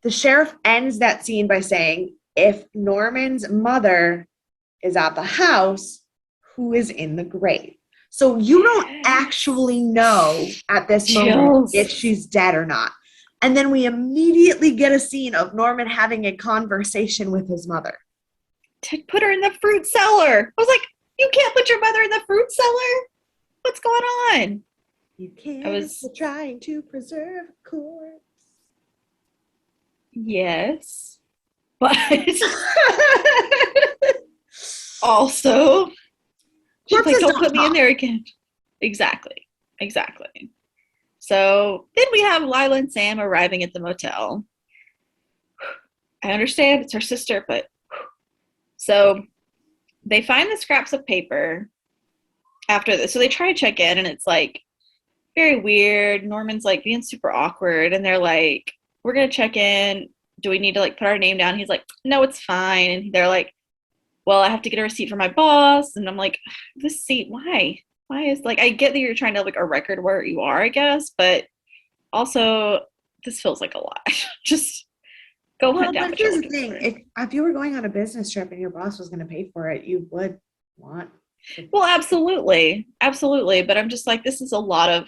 the sheriff ends that scene by saying, if Norman's mother is at the house, who is in the grave? So you don't actually know at this moment if she's dead or not. And then we immediately get a scene of Norman having a conversation with his mother. To put her in the fruit cellar. I was like, you can't put your mother in the fruit cellar? What's going on? You can't. We're trying to preserve a corpse. Yes. But also, she's like, don't put me in there again. Exactly. So then we have Lila and Sam arriving at the motel. I understand it's her sister, but so they find the scraps of paper after this. So they try to check in, and it's like very weird. Norman's like being super awkward, and they're like, we're going to check in. Do we need to like put our name down? He's like, no, it's fine. And they're like, well, I have to get a receipt from my boss. And I'm like, this seat, why? Why is like, I get that you're trying to have like a record where you are, I guess, but also this feels like a lot. Just go hunt down. But here's the thing: if you were going on a business trip and your boss was going to pay for it, you would want. Well, absolutely. But I'm just like, this is a lot of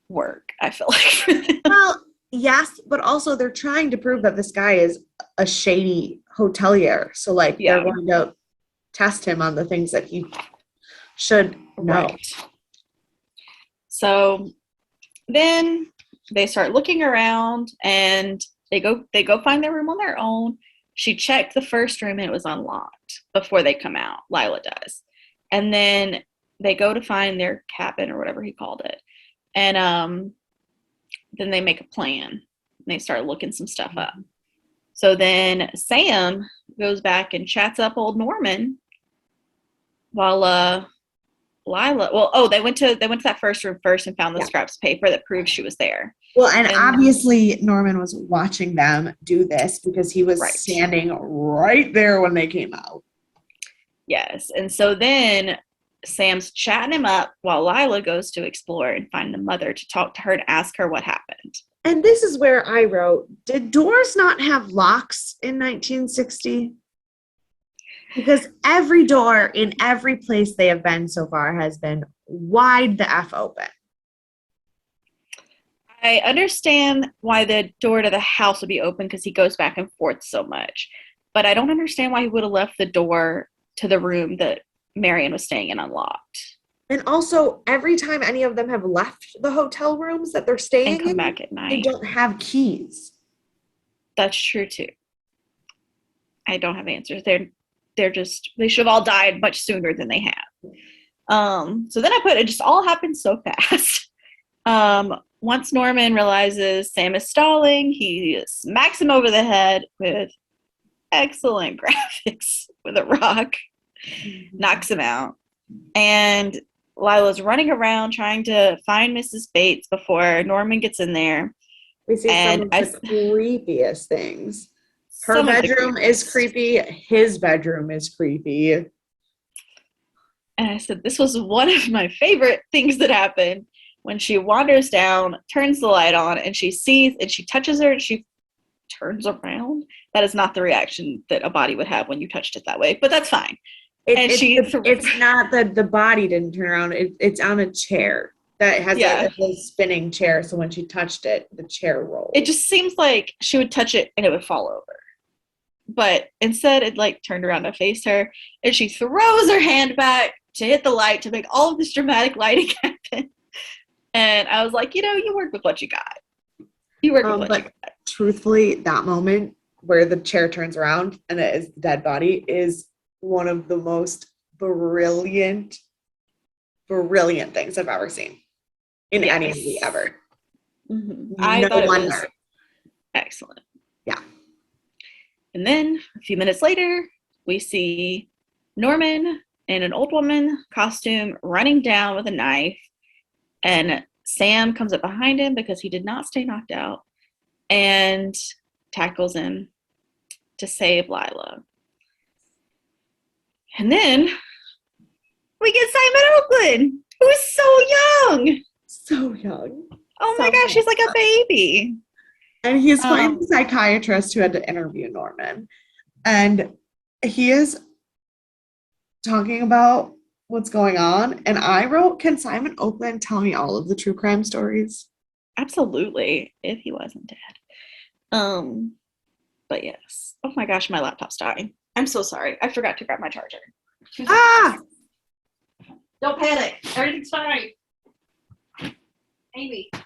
work, I feel like. Well, yes, but also they're trying to prove that this guy is a shady hotelier. So like they're going to test him on the things that he should know. Right. So then they start looking around, and they go find their room on their own. She checked the first room and it was unlocked before they come out. Lila does. And then they go to find their cabin or whatever he called it. And then they make a plan. And they start looking some stuff up. So then Sam goes back and chats up old Norman while Lila, they went to that first room first and found the scraps of paper that proved she was there. Well, and obviously Norman was watching them do this because he was standing right there when they came out. Yes. And so then Sam's chatting him up while Lila goes to explore and find the mother to talk to her and ask her what happened. And this is where I wrote, did doors not have locks in 1960? Because every door in every place they have been so far has been wide the F open. I understand why the door to the house would be open because he goes back and forth so much. But I don't understand why he would have left the door to the room that Marion was staying in unlocked. And also, every time any of them have left the hotel rooms that they're staying and come back at night, they don't have keys. That's true too. I don't have answers. They should have all died much sooner than they have. So then I put it just all happened so fast. Once Norman realizes Sam is stalling, he smacks him over the head with excellent graphics with a rock, knocks him out. And Lila's running around trying to find Mrs. Bates before Norman gets in there. We see some of the creepiest things. Her bedroom is creepy. His bedroom is creepy. And I said, this was one of my favorite things that happened when she wanders down, turns the light on, and she sees, and she touches her, and she turns around. That is not the reaction that a body would have when you touched it that way, but that's fine. It's not that the body didn't turn around. It's on a chair that has a spinning chair. So when she touched it, the chair rolled. It just seems like she would touch it and it would fall over. But instead, it like turned around to face her, and she throws her hand back to hit the light to make all of this dramatic lighting happen. And I was like, you work with what you got. You work with what you got. Truthfully, that moment where the chair turns around and it is the dead body is one of the most brilliant things I've ever seen in any movie ever. Mm-hmm. I thought it was excellent. Yeah. And then a few minutes later, we see Norman in an old woman costume running down with a knife, and Sam comes up behind him because he did not stay knocked out. and tackles him to save Lila. And then we get Simon Oakland, who is so young. So young. Oh my gosh, he's like a baby. And he's playing the psychiatrist who had to interview Norman. And he is talking about what's going on. And I wrote, can Simon Oakland tell me all of the true crime stories? Absolutely, if he wasn't dead. But yes. Oh my gosh, my laptop's dying. I'm so sorry. I forgot to grab my charger. Ah! Don't panic. Everything's fine. Amy. I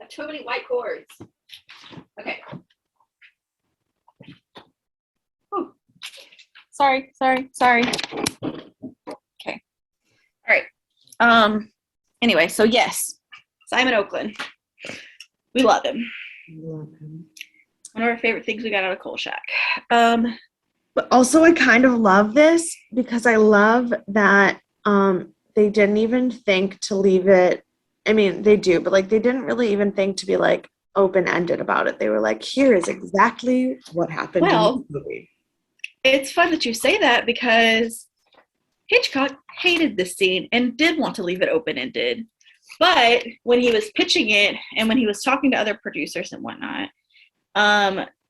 have too many white cords. Okay. Whew. Sorry. Okay. All right. Anyway, so yes, Simon Oakland. We love him. Love him. One of our favorite things we got out of Coal Shack. But also I kind of love this because I love that they didn't even think to leave it. I mean, they do, but like they didn't really even think to be like open-ended about it. They were like, here is exactly what happened in the movie. It's fun that you say that because Hitchcock hated this scene and did want to leave it open-ended. But when he was pitching it and when he was talking to other producers and whatnot,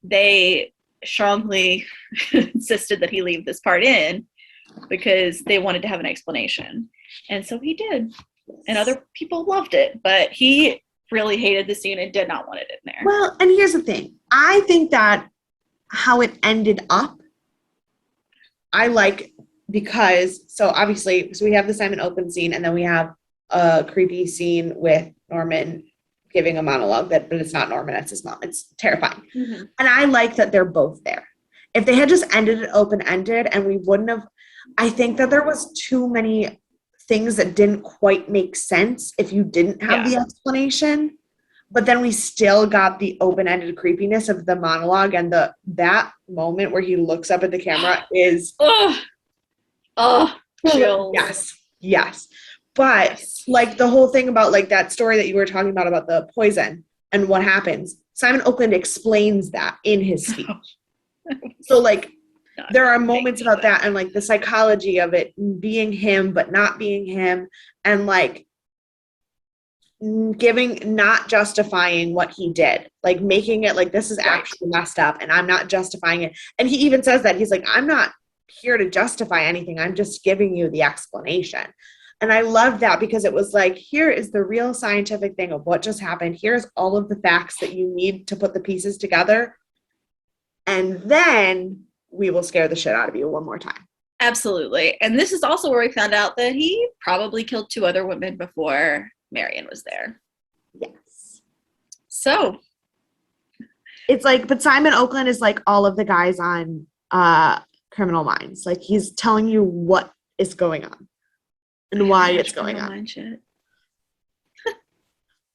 they strongly insisted that he leave this part in because they wanted to have an explanation. And so he did. And other people loved it, but he really hated the scene and did not want it in there. Well, and here's the thing. I think that how it ended up, I like because, so obviously, so we have the Simon Oakland scene and then we have a creepy scene with Norman giving a monologue but it's not Norman, it's his mom. It's terrifying. Mm-hmm. And I like that they're both there. If they had just ended it open-ended and we wouldn't have, I think that there was too many things that didn't quite make sense if you didn't have the explanation, but then we still got the open-ended creepiness of the monologue and that moment where he looks up at the camera is chills. Yes. But like the whole thing about like that story that you were talking about the poison and what happens, Simon Oakland explains that in his speech. So like there are moments about that and like the psychology of it being him but not being him and like not justifying what he did, like making it like this is actually messed up and I'm not justifying it. And he even says that he's like, I'm not here to justify anything, I'm just giving you the explanation. And I loved that because it was like, here is the real scientific thing of what just happened. Here's all of the facts that you need to put the pieces together. And then we will scare the shit out of you one more time. Absolutely. And this is also where we found out that he probably killed 2 other women before Marion was there. Yes. So. It's like, but Simon Oakland is like all of the guys on Criminal Minds. Like he's telling you what is going on. And why it's going on.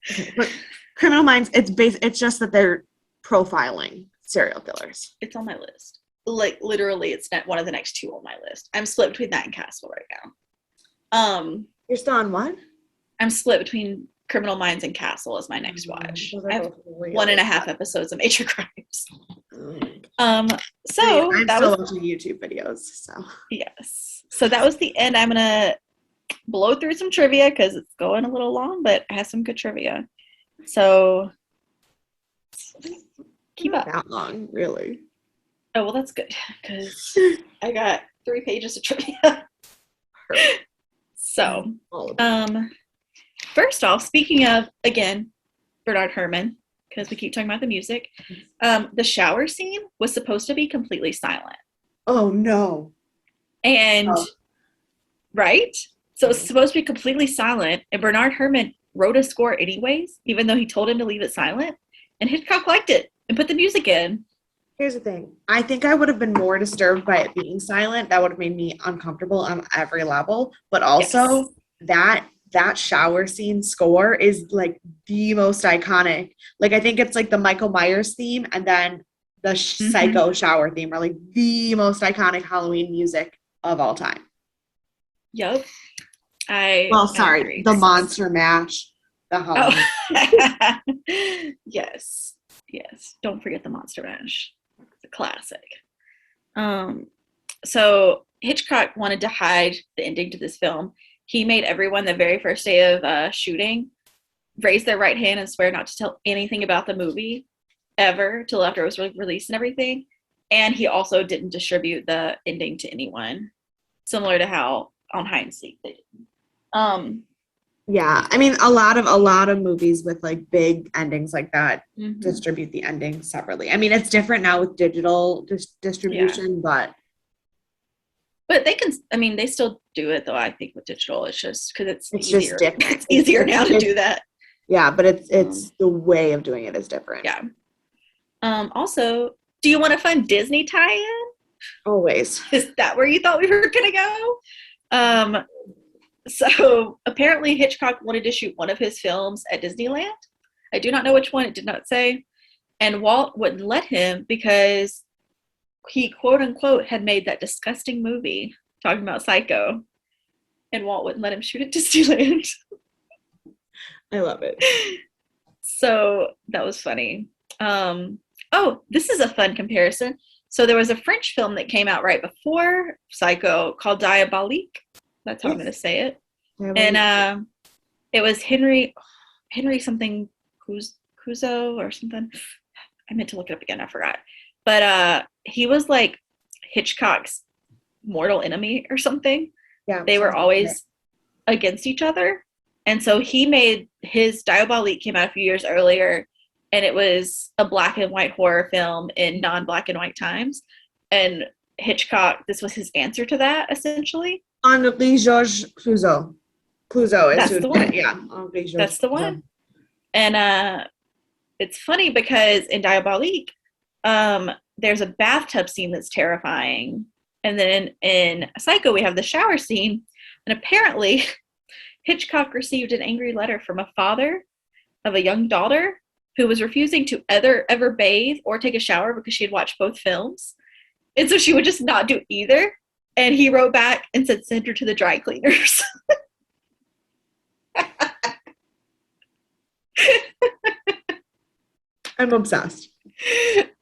Okay, but Criminal Minds, it's just that they're profiling serial killers. It's on my list. Like literally, it's not one of the next 2 on my list. I'm split between that and Castle right now. You're still on what? I'm split between Criminal Minds and Castle as my next watch. I have 1.5 episodes of Major Crimes. So I'm that still was watching YouTube videos. So yes. So that was the end. I'm gonna blow through some trivia because it's going a little long, but it has some good trivia. So keep up. That long, really? Oh well, that's good because I got 3 pages of trivia. So, first off, speaking of again Bernard Herrmann, because we keep talking about the music, the shower scene was supposed to be completely silent. Oh no! And right. So it's supposed to be completely silent, and Bernard Herrmann wrote a score anyways, even though he told him to leave it silent, and Hitchcock liked it and put the music in. Here's the thing. I think I would have been more disturbed by it being silent. That would have made me uncomfortable on every level. But also that shower scene score is like the most iconic. Like I think it's like the Michael Myers theme and then the Psycho shower theme are like the most iconic Halloween music of all time. Yep. The Monster Mash the Halloween. Yes. Don't forget the Monster Mash. It's a classic. So Hitchcock wanted to hide the ending to this film. He made everyone the very first day of shooting raise their right hand and swear not to tell anything about the movie ever till after it was released and everything. And he also didn't distribute the ending to anyone, similar to how on Hide and Seek they did. Yeah, I mean, a lot of movies with like big endings like that distribute the ending separately. I mean, it's different now with digital distribution, but they can. I mean, they still do it though. I think with digital, it's just because it's easier. Just different. It's easier now to do that. Yeah, but it's the way of doing it is different. Yeah. Also, do you want a fun Disney tie-in? Always. Is that where you thought we were gonna go? So apparently Hitchcock wanted to shoot one of his films at Disneyland. I do not know which one, it did not say. And Walt wouldn't let him because he, quote unquote, had made that disgusting movie talking about Psycho. And Walt wouldn't let him shoot at Disneyland. I love it. So that was funny. Oh, this is a fun comparison. So there was a French film that came out right before Psycho called Diabolique. That's how I'm going to say it. And it was Henry something Cuso or something. I meant to look it up again. I forgot. But he was like Hitchcock's mortal enemy or something. Yeah. They were always against each other. And so he made his Diabolique came out a few years earlier, and it was a black and white horror film in non-black and white times. And Hitchcock, this was his answer to that, essentially. Henri Georges Clouzot. Clouzot is that's the one. Yeah, that's the one. And it's funny because in Diabolique, there's a bathtub scene that's terrifying, and then in Psycho we have the shower scene. And apparently, Hitchcock received an angry letter from a father of a young daughter who was refusing to ever bathe or take a shower because she had watched both films, and so she would just not do either. And he wrote back and said, send her to the dry cleaners. I'm obsessed.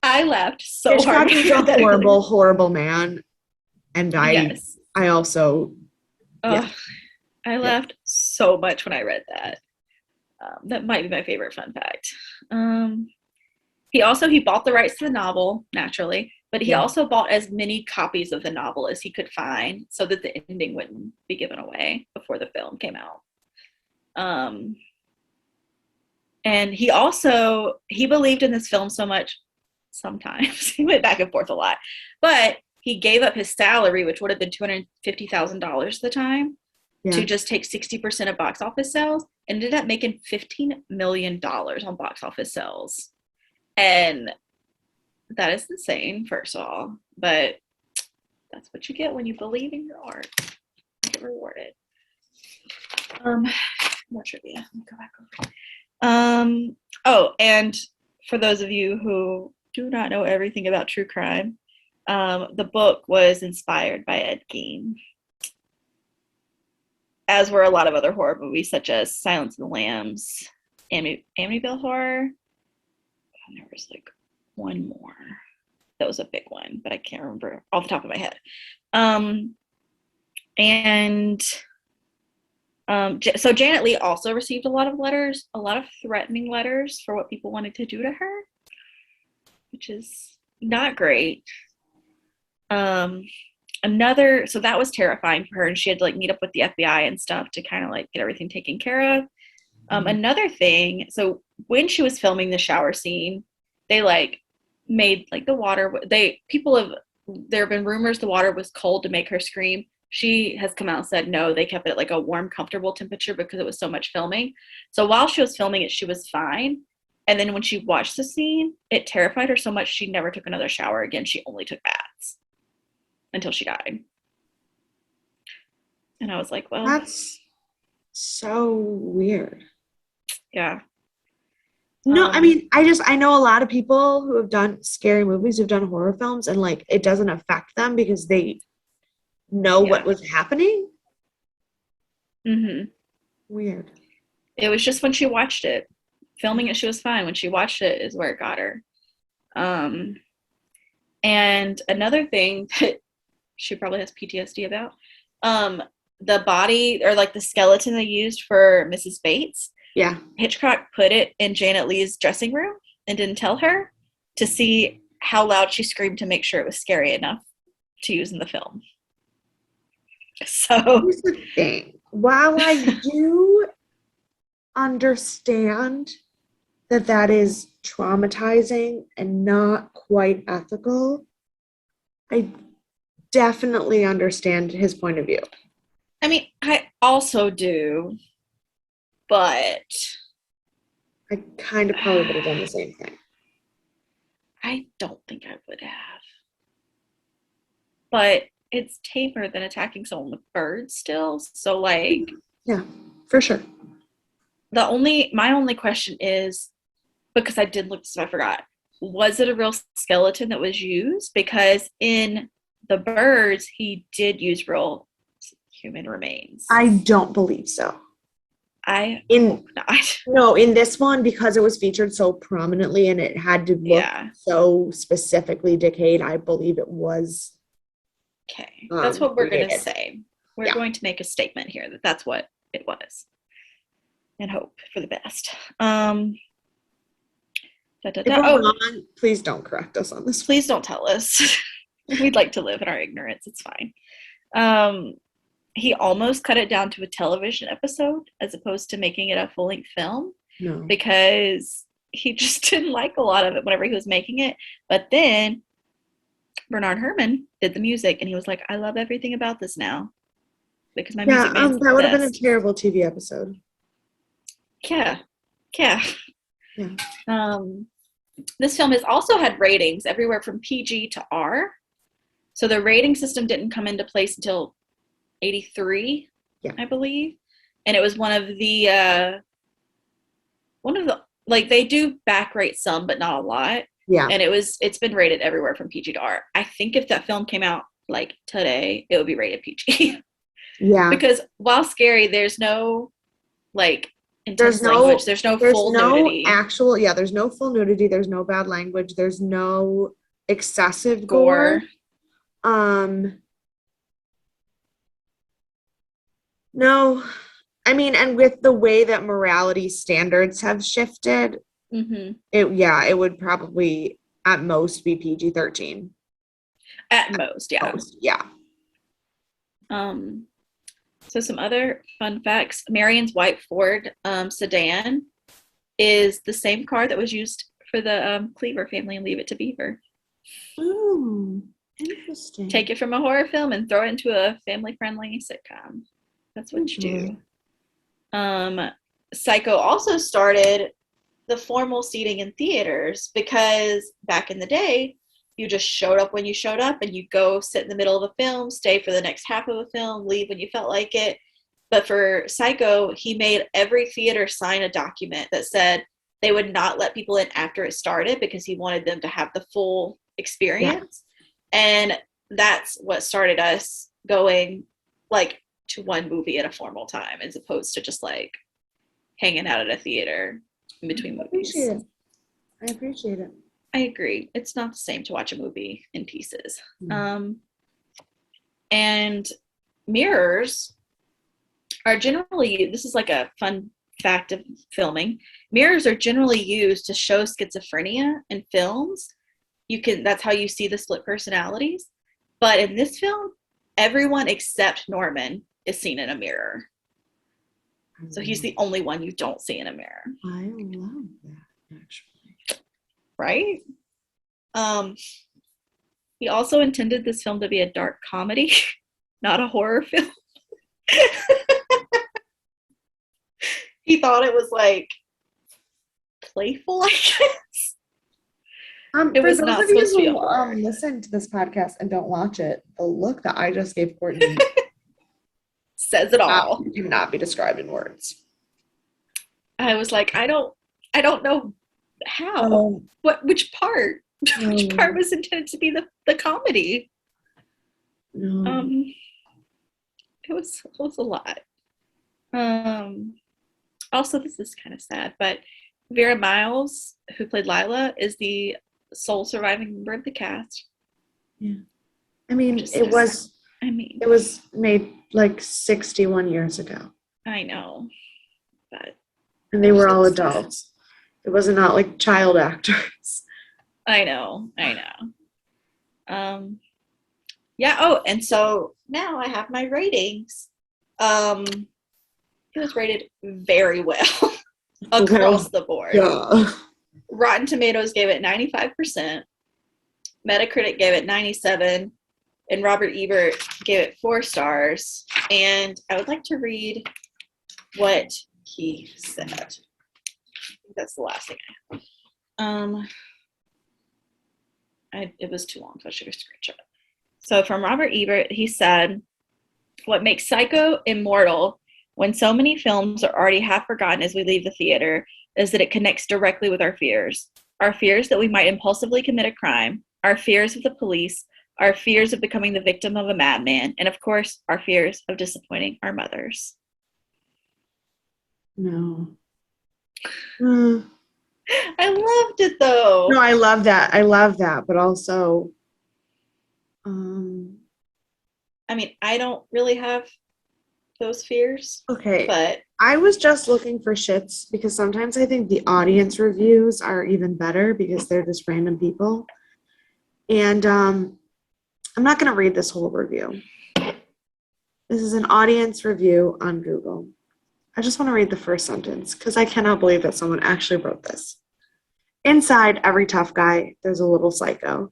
I laughed so hard. He's a horrible man. And I also... I laughed so much when I read that. That might be my favorite fun fact. He bought the rights to the novel, naturally, but he also bought as many copies of the novel as he could find so that the ending wouldn't be given away before the film came out. And he believed in this film so much, sometimes, he went back and forth a lot, but he gave up his salary, which would have been $250,000 at the time, to just take 60% of box office sales, and ended up making $15 million on box office sales. And that is insane, first of all, but that's what you get when you believe in your art. You get rewarded. More trivia. Let me go back over. Oh, and for those of you who do not know everything about true crime, the book was inspired by Ed Gein, as were a lot of other horror movies, such as Silence of the Lambs, Amityville Horror. And there was like one more that was a big one, but I can't remember off the top of my head. So Janet Leigh also received a lot of letters, a lot of threatening letters for what people wanted to do to her, which is not great. So that was terrifying for her, and she had to like meet up with the FBI and stuff to kind of like get everything taken care of. Another thing, so when she was filming the shower scene, they like made like the water, there have been rumors the water was cold to make her scream. She has come out and said no, they kept it at like a warm, comfortable temperature because it was so much filming. So while she was filming it, she was fine. And then when she watched the scene, it terrified her so much she never took another shower again. She only took baths until she died. And I was like, well, that's so weird. Yeah. No, I mean, I know a lot of people who have done scary movies, who've done horror films, and like it doesn't affect them because they know what was happening. Mm-hmm. Weird. It was just when she watched it. Filming it, she was fine. When she watched it is where it got her. And another thing that she probably has PTSD about, the body or like the skeleton they used for Mrs. Bates. Yeah. Hitchcock put it in Janet Leigh's dressing room and didn't tell her to see how loud she screamed to make sure it was scary enough to use in the film. So here's the thing. While I do understand that is traumatizing and not quite ethical, I definitely understand his point of view. I mean, I also do, but I kind of probably would have done the same thing. I don't think I would have. But it's tamer than attacking someone with birds still. So like, yeah, for sure. My only question is, because I did look this up, I forgot. Was it a real skeleton that was used? Because in the birds, he did use real human remains. I don't believe so. I hope not. No, in this one, because it was featured so prominently and it had to look so specifically decayed, I believe it was. Okay, that's what we're going to created. say. We're going to make a statement here that that's what it was, and hope for the best. If we're wrong, please don't correct us on this. Please don't tell us. We'd like to live in our ignorance. It's fine. He almost cut it down to a television episode as opposed to making it a full-length film. No. Because he just didn't like a lot of it whenever he was making it. But then Bernard Herrmann did the music, and he was like, I love everything about this now. Because my music man's that would have been a terrible TV episode. Yeah. This film has also had ratings everywhere from PG to R. So the rating system didn't come into place until 83, I believe. And it was one of the like, they do back rate some, but not a lot. Yeah. And it's been rated everywhere from PG to R. I think if that film came out like today, it would be rated PG. Yeah. Because while scary, there's no like intense language. There's no full nudity. There's no full nudity. There's no bad language. There's no excessive gore. No, I mean, and with the way that morality standards have shifted, it would probably at most be PG-13. At most, yeah. Yeah. So some other fun facts. Marion's white Ford sedan is the same car that was used for the Cleaver family in Leave It to Beaver. Oh, interesting. Take it from a horror film and throw it into a family-friendly sitcom. That's what you do. Psycho also started the formal seating in theaters because back in the day, you just showed up when you showed up and you go sit in the middle of a film, stay for the next half of a film, leave when you felt like it. But for Psycho, he made every theater sign a document that said they would not let people in after it started because he wanted them to have the full experience. Yeah. And that's what started us going like to one movie at a formal time as opposed to just like hanging out at a theater in between movies. I appreciate it. I agree. It's not the same to watch a movie in pieces. And mirrors are generally, this is like a fun fact of filming, mirrors are generally used to show schizophrenia in films. That's how you see the split personalities. But in this film, everyone except Norman is seen in a mirror. So he's the only one you don't see in a mirror. I love that, actually. Right? He also intended this film to be a dark comedy, not a horror film. He thought it was like playful, I guess. It was not supposed to be a horror. Listen to this podcast and don't watch it. The look that I just gave Courtney says it all. Cannot be described in words. I was like, I don't know how. Which part? Which part was intended to be the comedy? No. It was a lot. Also, this is kind of sad, but Vera Miles, who played Lila, is the sole surviving member of the cast. Yeah. I mean, Just so sad. I mean, it was made like 61 years ago, I know, but and they were all so sad. adults. It wasn't not like child actors. I know. Yeah. Oh, and so now I have my ratings. It was rated very well across the board. Yeah. Rotten Tomatoes gave it 95%. Metacritic gave it 97, and Robert Ebert gave it 4 stars. And I would like to read what he said. I think that's the last thing I have. It was too long, so I should have screenshot it. So from Robert Ebert, he said, "What makes Psycho immortal when so many films are already half forgotten as we leave the theater is that it connects directly with our fears. Our fears that we might impulsively commit a crime, our fears of the police, our fears of becoming the victim of a madman, and of course, our fears of disappointing our mothers." No. I loved it though. No, I love that, but also, I mean, I don't really have those fears. okay. But I was just looking for shits because sometimes I think the audience reviews are even better because they're just random people. And I'm not going to read this whole review. This is an audience review on Google. I just want to read the first sentence because I cannot believe that someone actually wrote this. Inside every tough guy, there's a little psycho.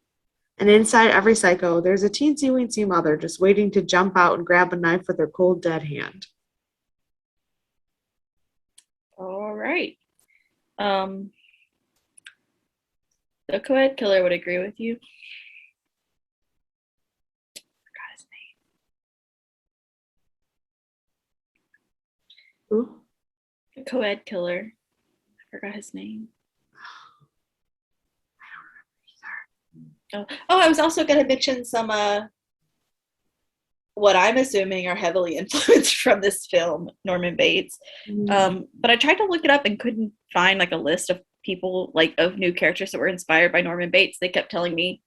And inside every psycho, there's a teensy-weensy mother just waiting to jump out and grab a knife with her cold, dead hand. all right. The co-ed killer would agree with you. I forgot his name. Ooh. The co-ed killer. I forgot his name. Oh, I was also going to mention some what I'm assuming are heavily influenced from this film, Norman Bates. But I tried to look it up and couldn't find like a list of people, like of new characters that were inspired by Norman Bates. They kept telling me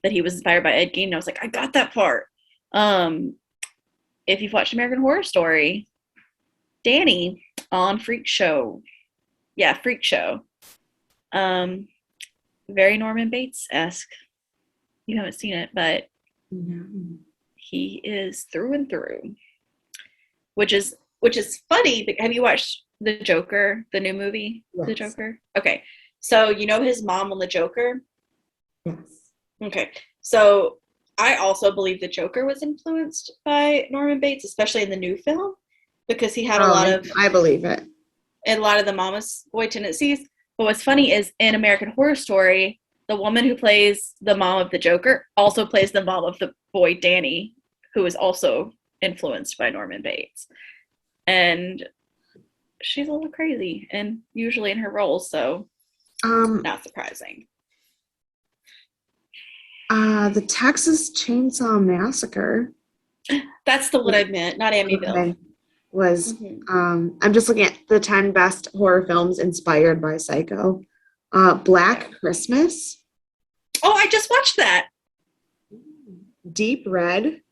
that he was inspired by Ed Gein, and I was like, I got that part. If you've watched American Horror Story, Danny on Freak Show. Yeah, Freak Show. Very Norman Bates-esque. You haven't seen it, but he is through and through. Which is funny. Have you watched The Joker, the new movie? Yes. The Joker? Okay. So you know his mom on The Joker? Yes. Okay. So I also believe The Joker was influenced by Norman Bates, especially in the new film, because he had a lot of... I believe it. A lot of the mama's boy tendencies. But what's funny is in American Horror Story, the woman who plays the mom of the Joker also plays the mom of the boy Danny, who is also influenced by Norman Bates. And she's a little crazy, and usually in her roles, so not surprising. The Texas Chainsaw Massacre. That's the one I meant, not Amityville. Okay. I'm just looking at the 10 best horror films inspired by Psycho. Black Christmas. Oh, I just watched that. Deep Red.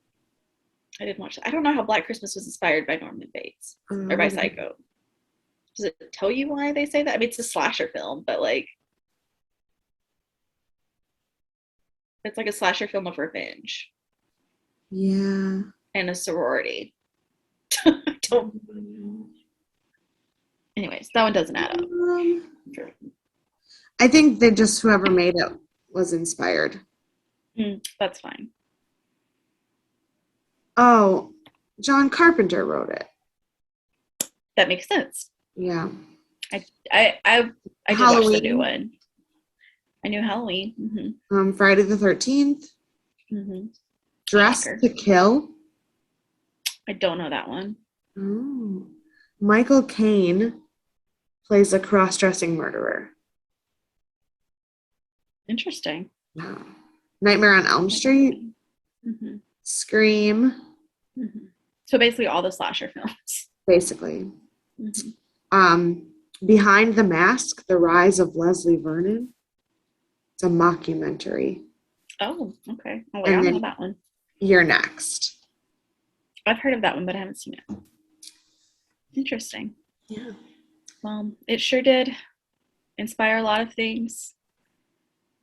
I didn't watch that. I don't know how Black Christmas was inspired by Norman Bates or by Psycho. Does it tell you why they say that? I mean, it's a slasher film, but like, it's like a slasher film of revenge. Yeah. And a sorority. Anyways, that one doesn't add up. I think that just whoever made it was inspired. That's fine. Oh, John Carpenter wrote it. That makes sense. Yeah. I did watch the new one. I knew Halloween. Friday the 13th. Dress to Kill. I don't know that one. Oh. Michael Caine plays a cross-dressing murderer. Interesting. Wow. Nightmare on Elm Street. Scream. So basically all the slasher films. Basically. Behind the Mask: The Rise of Leslie Vernon. It's a mockumentary. Oh, okay. Oh, wait, I And don't know then that one. You're Next. I've heard of that one, but I haven't seen it. Interesting. Yeah. Well, it sure did inspire a lot of things.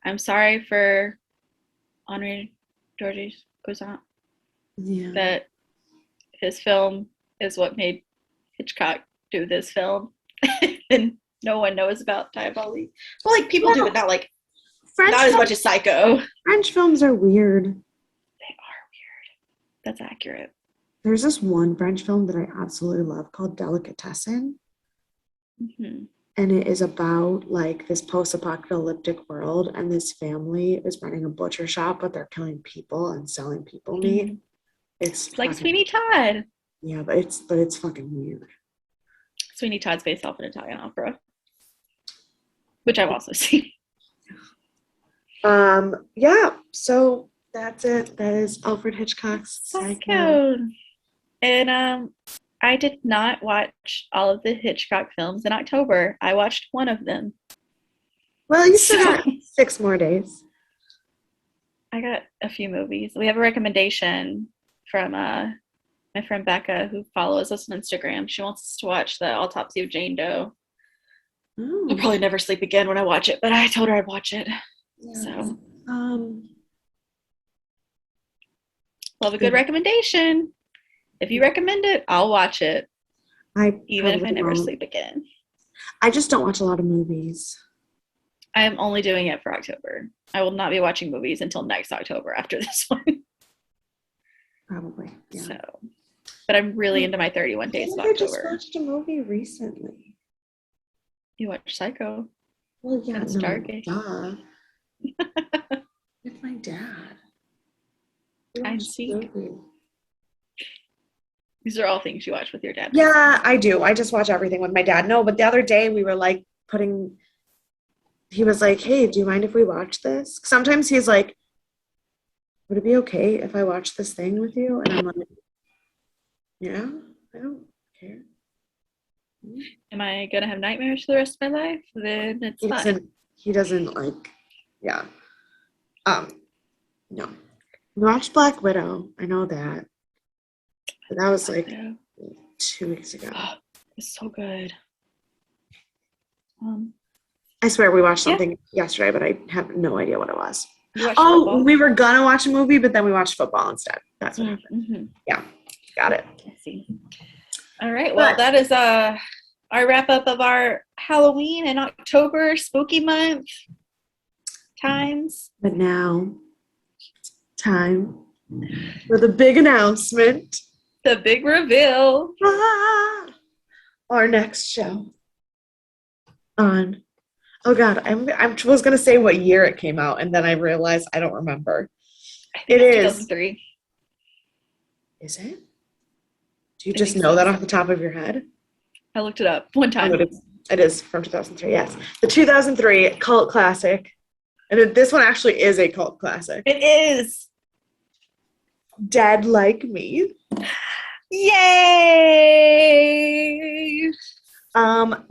I'm sorry for Henri Georges Cousin Yeah. that his film is what made Hitchcock do this film, and no one knows about Diabolique. Well, like people do, but not like not as much as Psycho. French films are weird. They are weird. That's accurate. There's this one French film that I absolutely love called Delicatessen. Mm-hmm. And it is about like this post-apocalyptic world, and this family is running a butcher shop, but they're killing people and selling people meat. Mm-hmm. It's like fucking, Sweeney Todd. yeah, but it's fucking weird. Sweeney Todd's based off an Italian opera, which I've also seen. Yeah, so that's it. That is Alfred Hitchcock's Psycho. And I did not watch all of the Hitchcock films in October. I watched one of them. Well, you still got 6 more days. I got a few movies. We have a recommendation from my friend Becca, who follows us on Instagram. She wants us to watch The Autopsy of Jane Doe. Oh. I'll probably never sleep again when I watch it, but I told her I'd watch it. Yeah. So, Well, a good recommendation. If you recommend it, I'll watch it. Even if I never sleep again. I just don't watch a lot of movies. I'm only doing it for October. I will not be watching movies until next October after this one. Probably. Yeah. So, but I'm really into my 31 days of October. I just watched a movie recently. You watched Psycho? Well, yeah, That's darkish. Duh. With my dad. I'm seeing. These are all things you watch with your dad. Yeah, I do. I just watch everything with my dad. No, but the other day we were like he was like, hey, do you mind if we watch this? Sometimes he's like, would it be okay if I watch this thing with you? And I'm like, yeah, I don't care. Am I going to have nightmares for the rest of my life? Then it's fine. He doesn't like, yeah. No. We watched Black Widow. I know that. But that was like 2 weeks ago. Oh, it's so good. I swear we watched something yesterday, but I have no idea what it was. Football? We were gonna watch a movie, but then we watched football instead. That's what happened. Mm-hmm. Yeah, got it. I see. All right. Well, that is our wrap up of our Halloween and October spooky month times. But now, time for the big announcement. The big reveal. Our next show on. Oh God, I was gonna say what year it came out, and then I realized I don't remember. It is 2003. Is it? Do you just know that off the top of your head? I looked it up one time. Oh, it is from 2003. Yes, the 2003 cult classic, and this one actually is a cult classic. It is. Dead Like Me. Yay!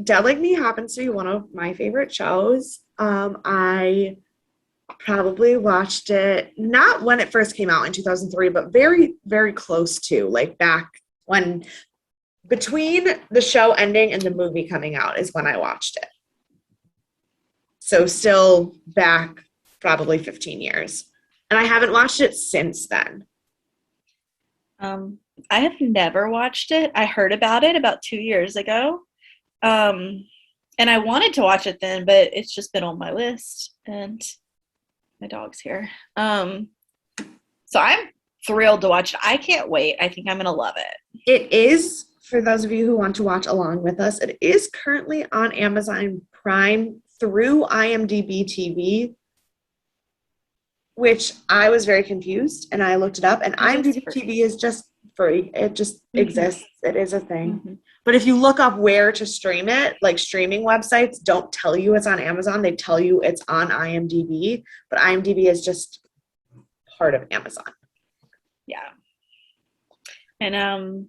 Dead Like Me happens to be one of my favorite shows. I probably watched it not when it first came out in 2003, but very, very close to, like back when between the show ending and the movie coming out is when I watched it. So still back probably 15 years. And I haven't watched it since then. I have never watched it. I heard about it about 2 years ago. And I wanted to watch it then, but it's just been on my list, and my dog's here. So I'm thrilled to watch it. I can't wait. I think I'm going to love it. It is, for those of you who want to watch along with us, it is currently on Amazon Prime through IMDb TV, which I was very confused, and I looked it up, and IMDb TV is just free. It just exists. It is a thing. Mm-hmm. But if you look up where to stream it, like streaming websites don't tell you it's on Amazon. They tell you it's on IMDb, but IMDb is just part of Amazon. Yeah. And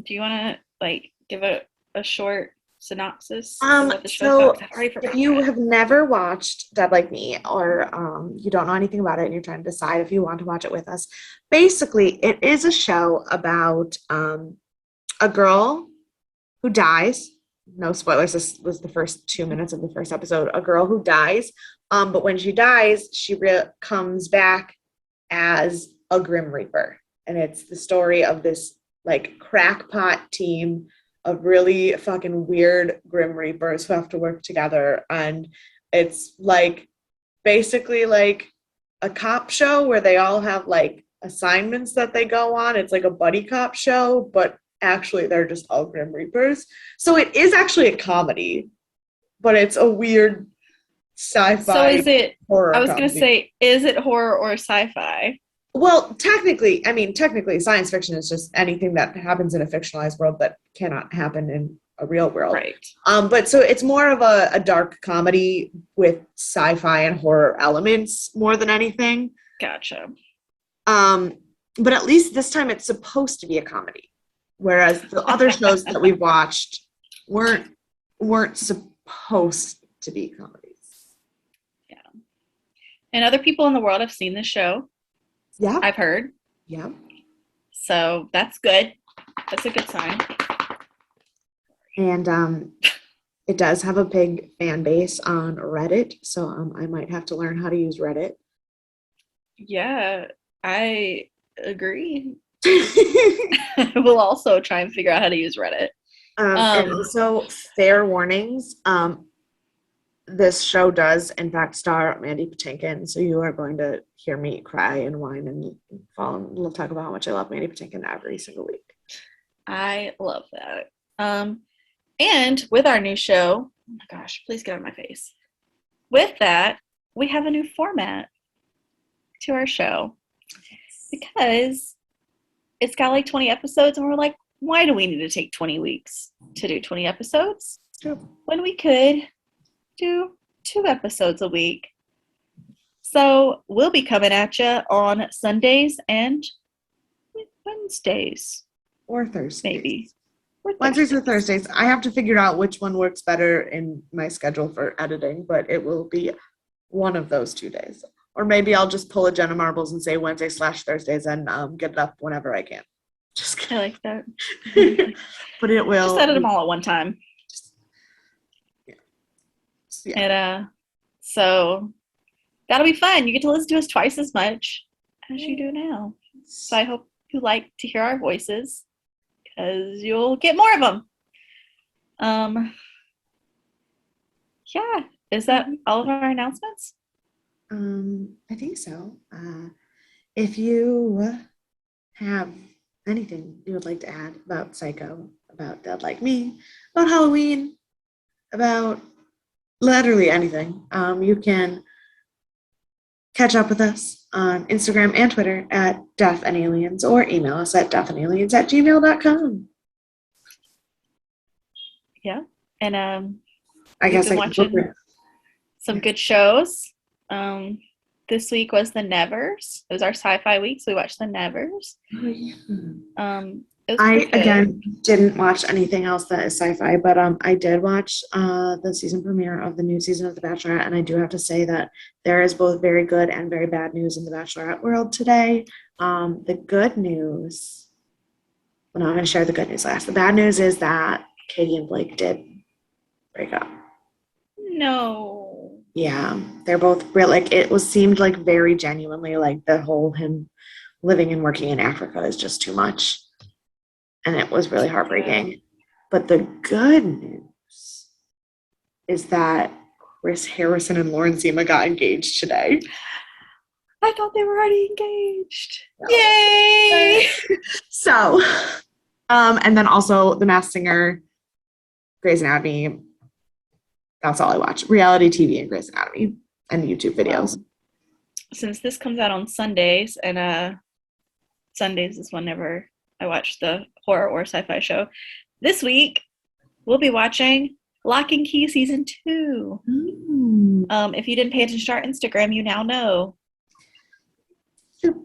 do you want to like give a short synopsis of what the show's So about? 'Cause I've already if forgot you that. have never watched Dead Like Me, or you don't know anything about it and you're trying to decide if you want to watch it with us, basically it is a show about a girl who dies. No spoilers, this was the first 2 minutes of the first episode. A girl who dies, but when she dies, she comes back as a Grim Reaper. And it's the story of this like crackpot team of really fucking weird Grim Reapers who have to work together. And it's like basically like a cop show where they all have like assignments that they go on. It's like a buddy cop show, but actually they're just all Grim Reapers. So it is actually a comedy, but it's a weird sci-fi So is it, horror I was going to comedy. say, is it horror or sci-fi? Well, technically, science fiction is just anything that happens in a fictionalized world that cannot happen in a real world. Right. But so it's more of a dark comedy with sci-fi and horror elements more than anything. Gotcha. But at least this time it's supposed to be a comedy, whereas the other shows that we watched weren't supposed to be comedies. Yeah. And other people in the world have seen this show. Yeah. I've heard. Yeah. So that's good. That's a good sign. And it does have a big fan base on Reddit, so I might have to learn how to use Reddit. Yeah, I agree. We'll also try and figure out how to use Reddit. And also, fair warnings. This show does, in fact, star Mandy Patinkin, so you are going to hear me cry and whine and fall and talk about how much I love Mandy Patinkin every single week. I love that. And with our new show, oh my gosh, please get out of my face. With that, we have a new format to our show because it's got like 20 episodes, and we're like, why do we need to take 20 weeks to do 20 episodes when we could do 2 episodes a week? So we'll be coming at you on Sundays and Wednesdays. Or Thursdays. Maybe. Wednesdays or Thursdays. I have to figure out which one works better in my schedule for editing, but it will be one of those 2 days. Or maybe I'll just pull a Jenna Marbles and say Wednesday/Thursdays and get it up whenever I can. Just kidding. I like that. But it will. Just edit them all at one time. Yeah. And so that'll be fun. You get to listen to us twice as much as you do now. So I hope you like to hear our voices, because you'll get more of them. Yeah. Is that all of our announcements? I think so. If you have anything you would like to add about Psycho, about Dead Like Me, about Halloween, about literally anything, you can catch up with us on Instagram and Twitter at Death and Aliens, or email us at deathandaliens@gmail.com. Yeah. And I guess been I watching can some good shows. This week was The Nevers. It was our sci-fi week, so we watched The Nevers. It was I pretty good. again didn't watch anything else that is sci-fi, but I did watch the season premiere of the new season of The Bachelorette, and I do have to say that there is both very good and very bad news in the Bachelorette world today. The good news, well, no, I'm going to share the good news last. The bad news is that Katie and Blake did break up. No. Yeah, they're both real. Like seemed like very genuinely like the whole him living and working in Africa is just too much. And it was really heartbreaking. Yeah. But the good news is that Chris Harrison and Lauren Zima got engaged today. I thought they were already engaged. No. Yay! So, and then also The Masked Singer, Grey's Anatomy. That's all I watch. Reality TV and Grey's Anatomy and YouTube videos. Since this comes out on Sundays, and Sundays is whenever I watch the horror or sci-fi show. This week, we'll be watching Lock and Key Season 2. If you didn't pay attention to our Instagram, you now know.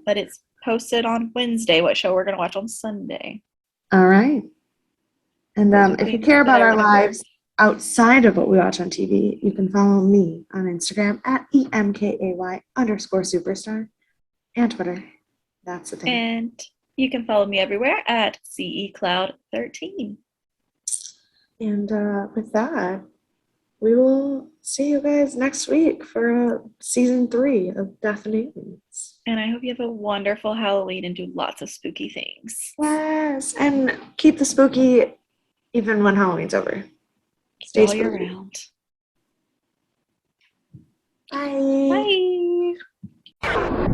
But it's posted on Wednesday, what show we're going to watch on Sunday. All right. And if you care about our lives, outside of what we watch on TV, you can follow me on Instagram at EMKAY_superstar and Twitter. That's the thing. And you can follow me everywhere at CECloud13. And with that, we will see you guys next week for season 3 of Death Names. And I hope you have a wonderful Halloween and do lots of spooky things. Yes, and keep the spooky even when Halloween's over. Stay all year round. Bye. Bye.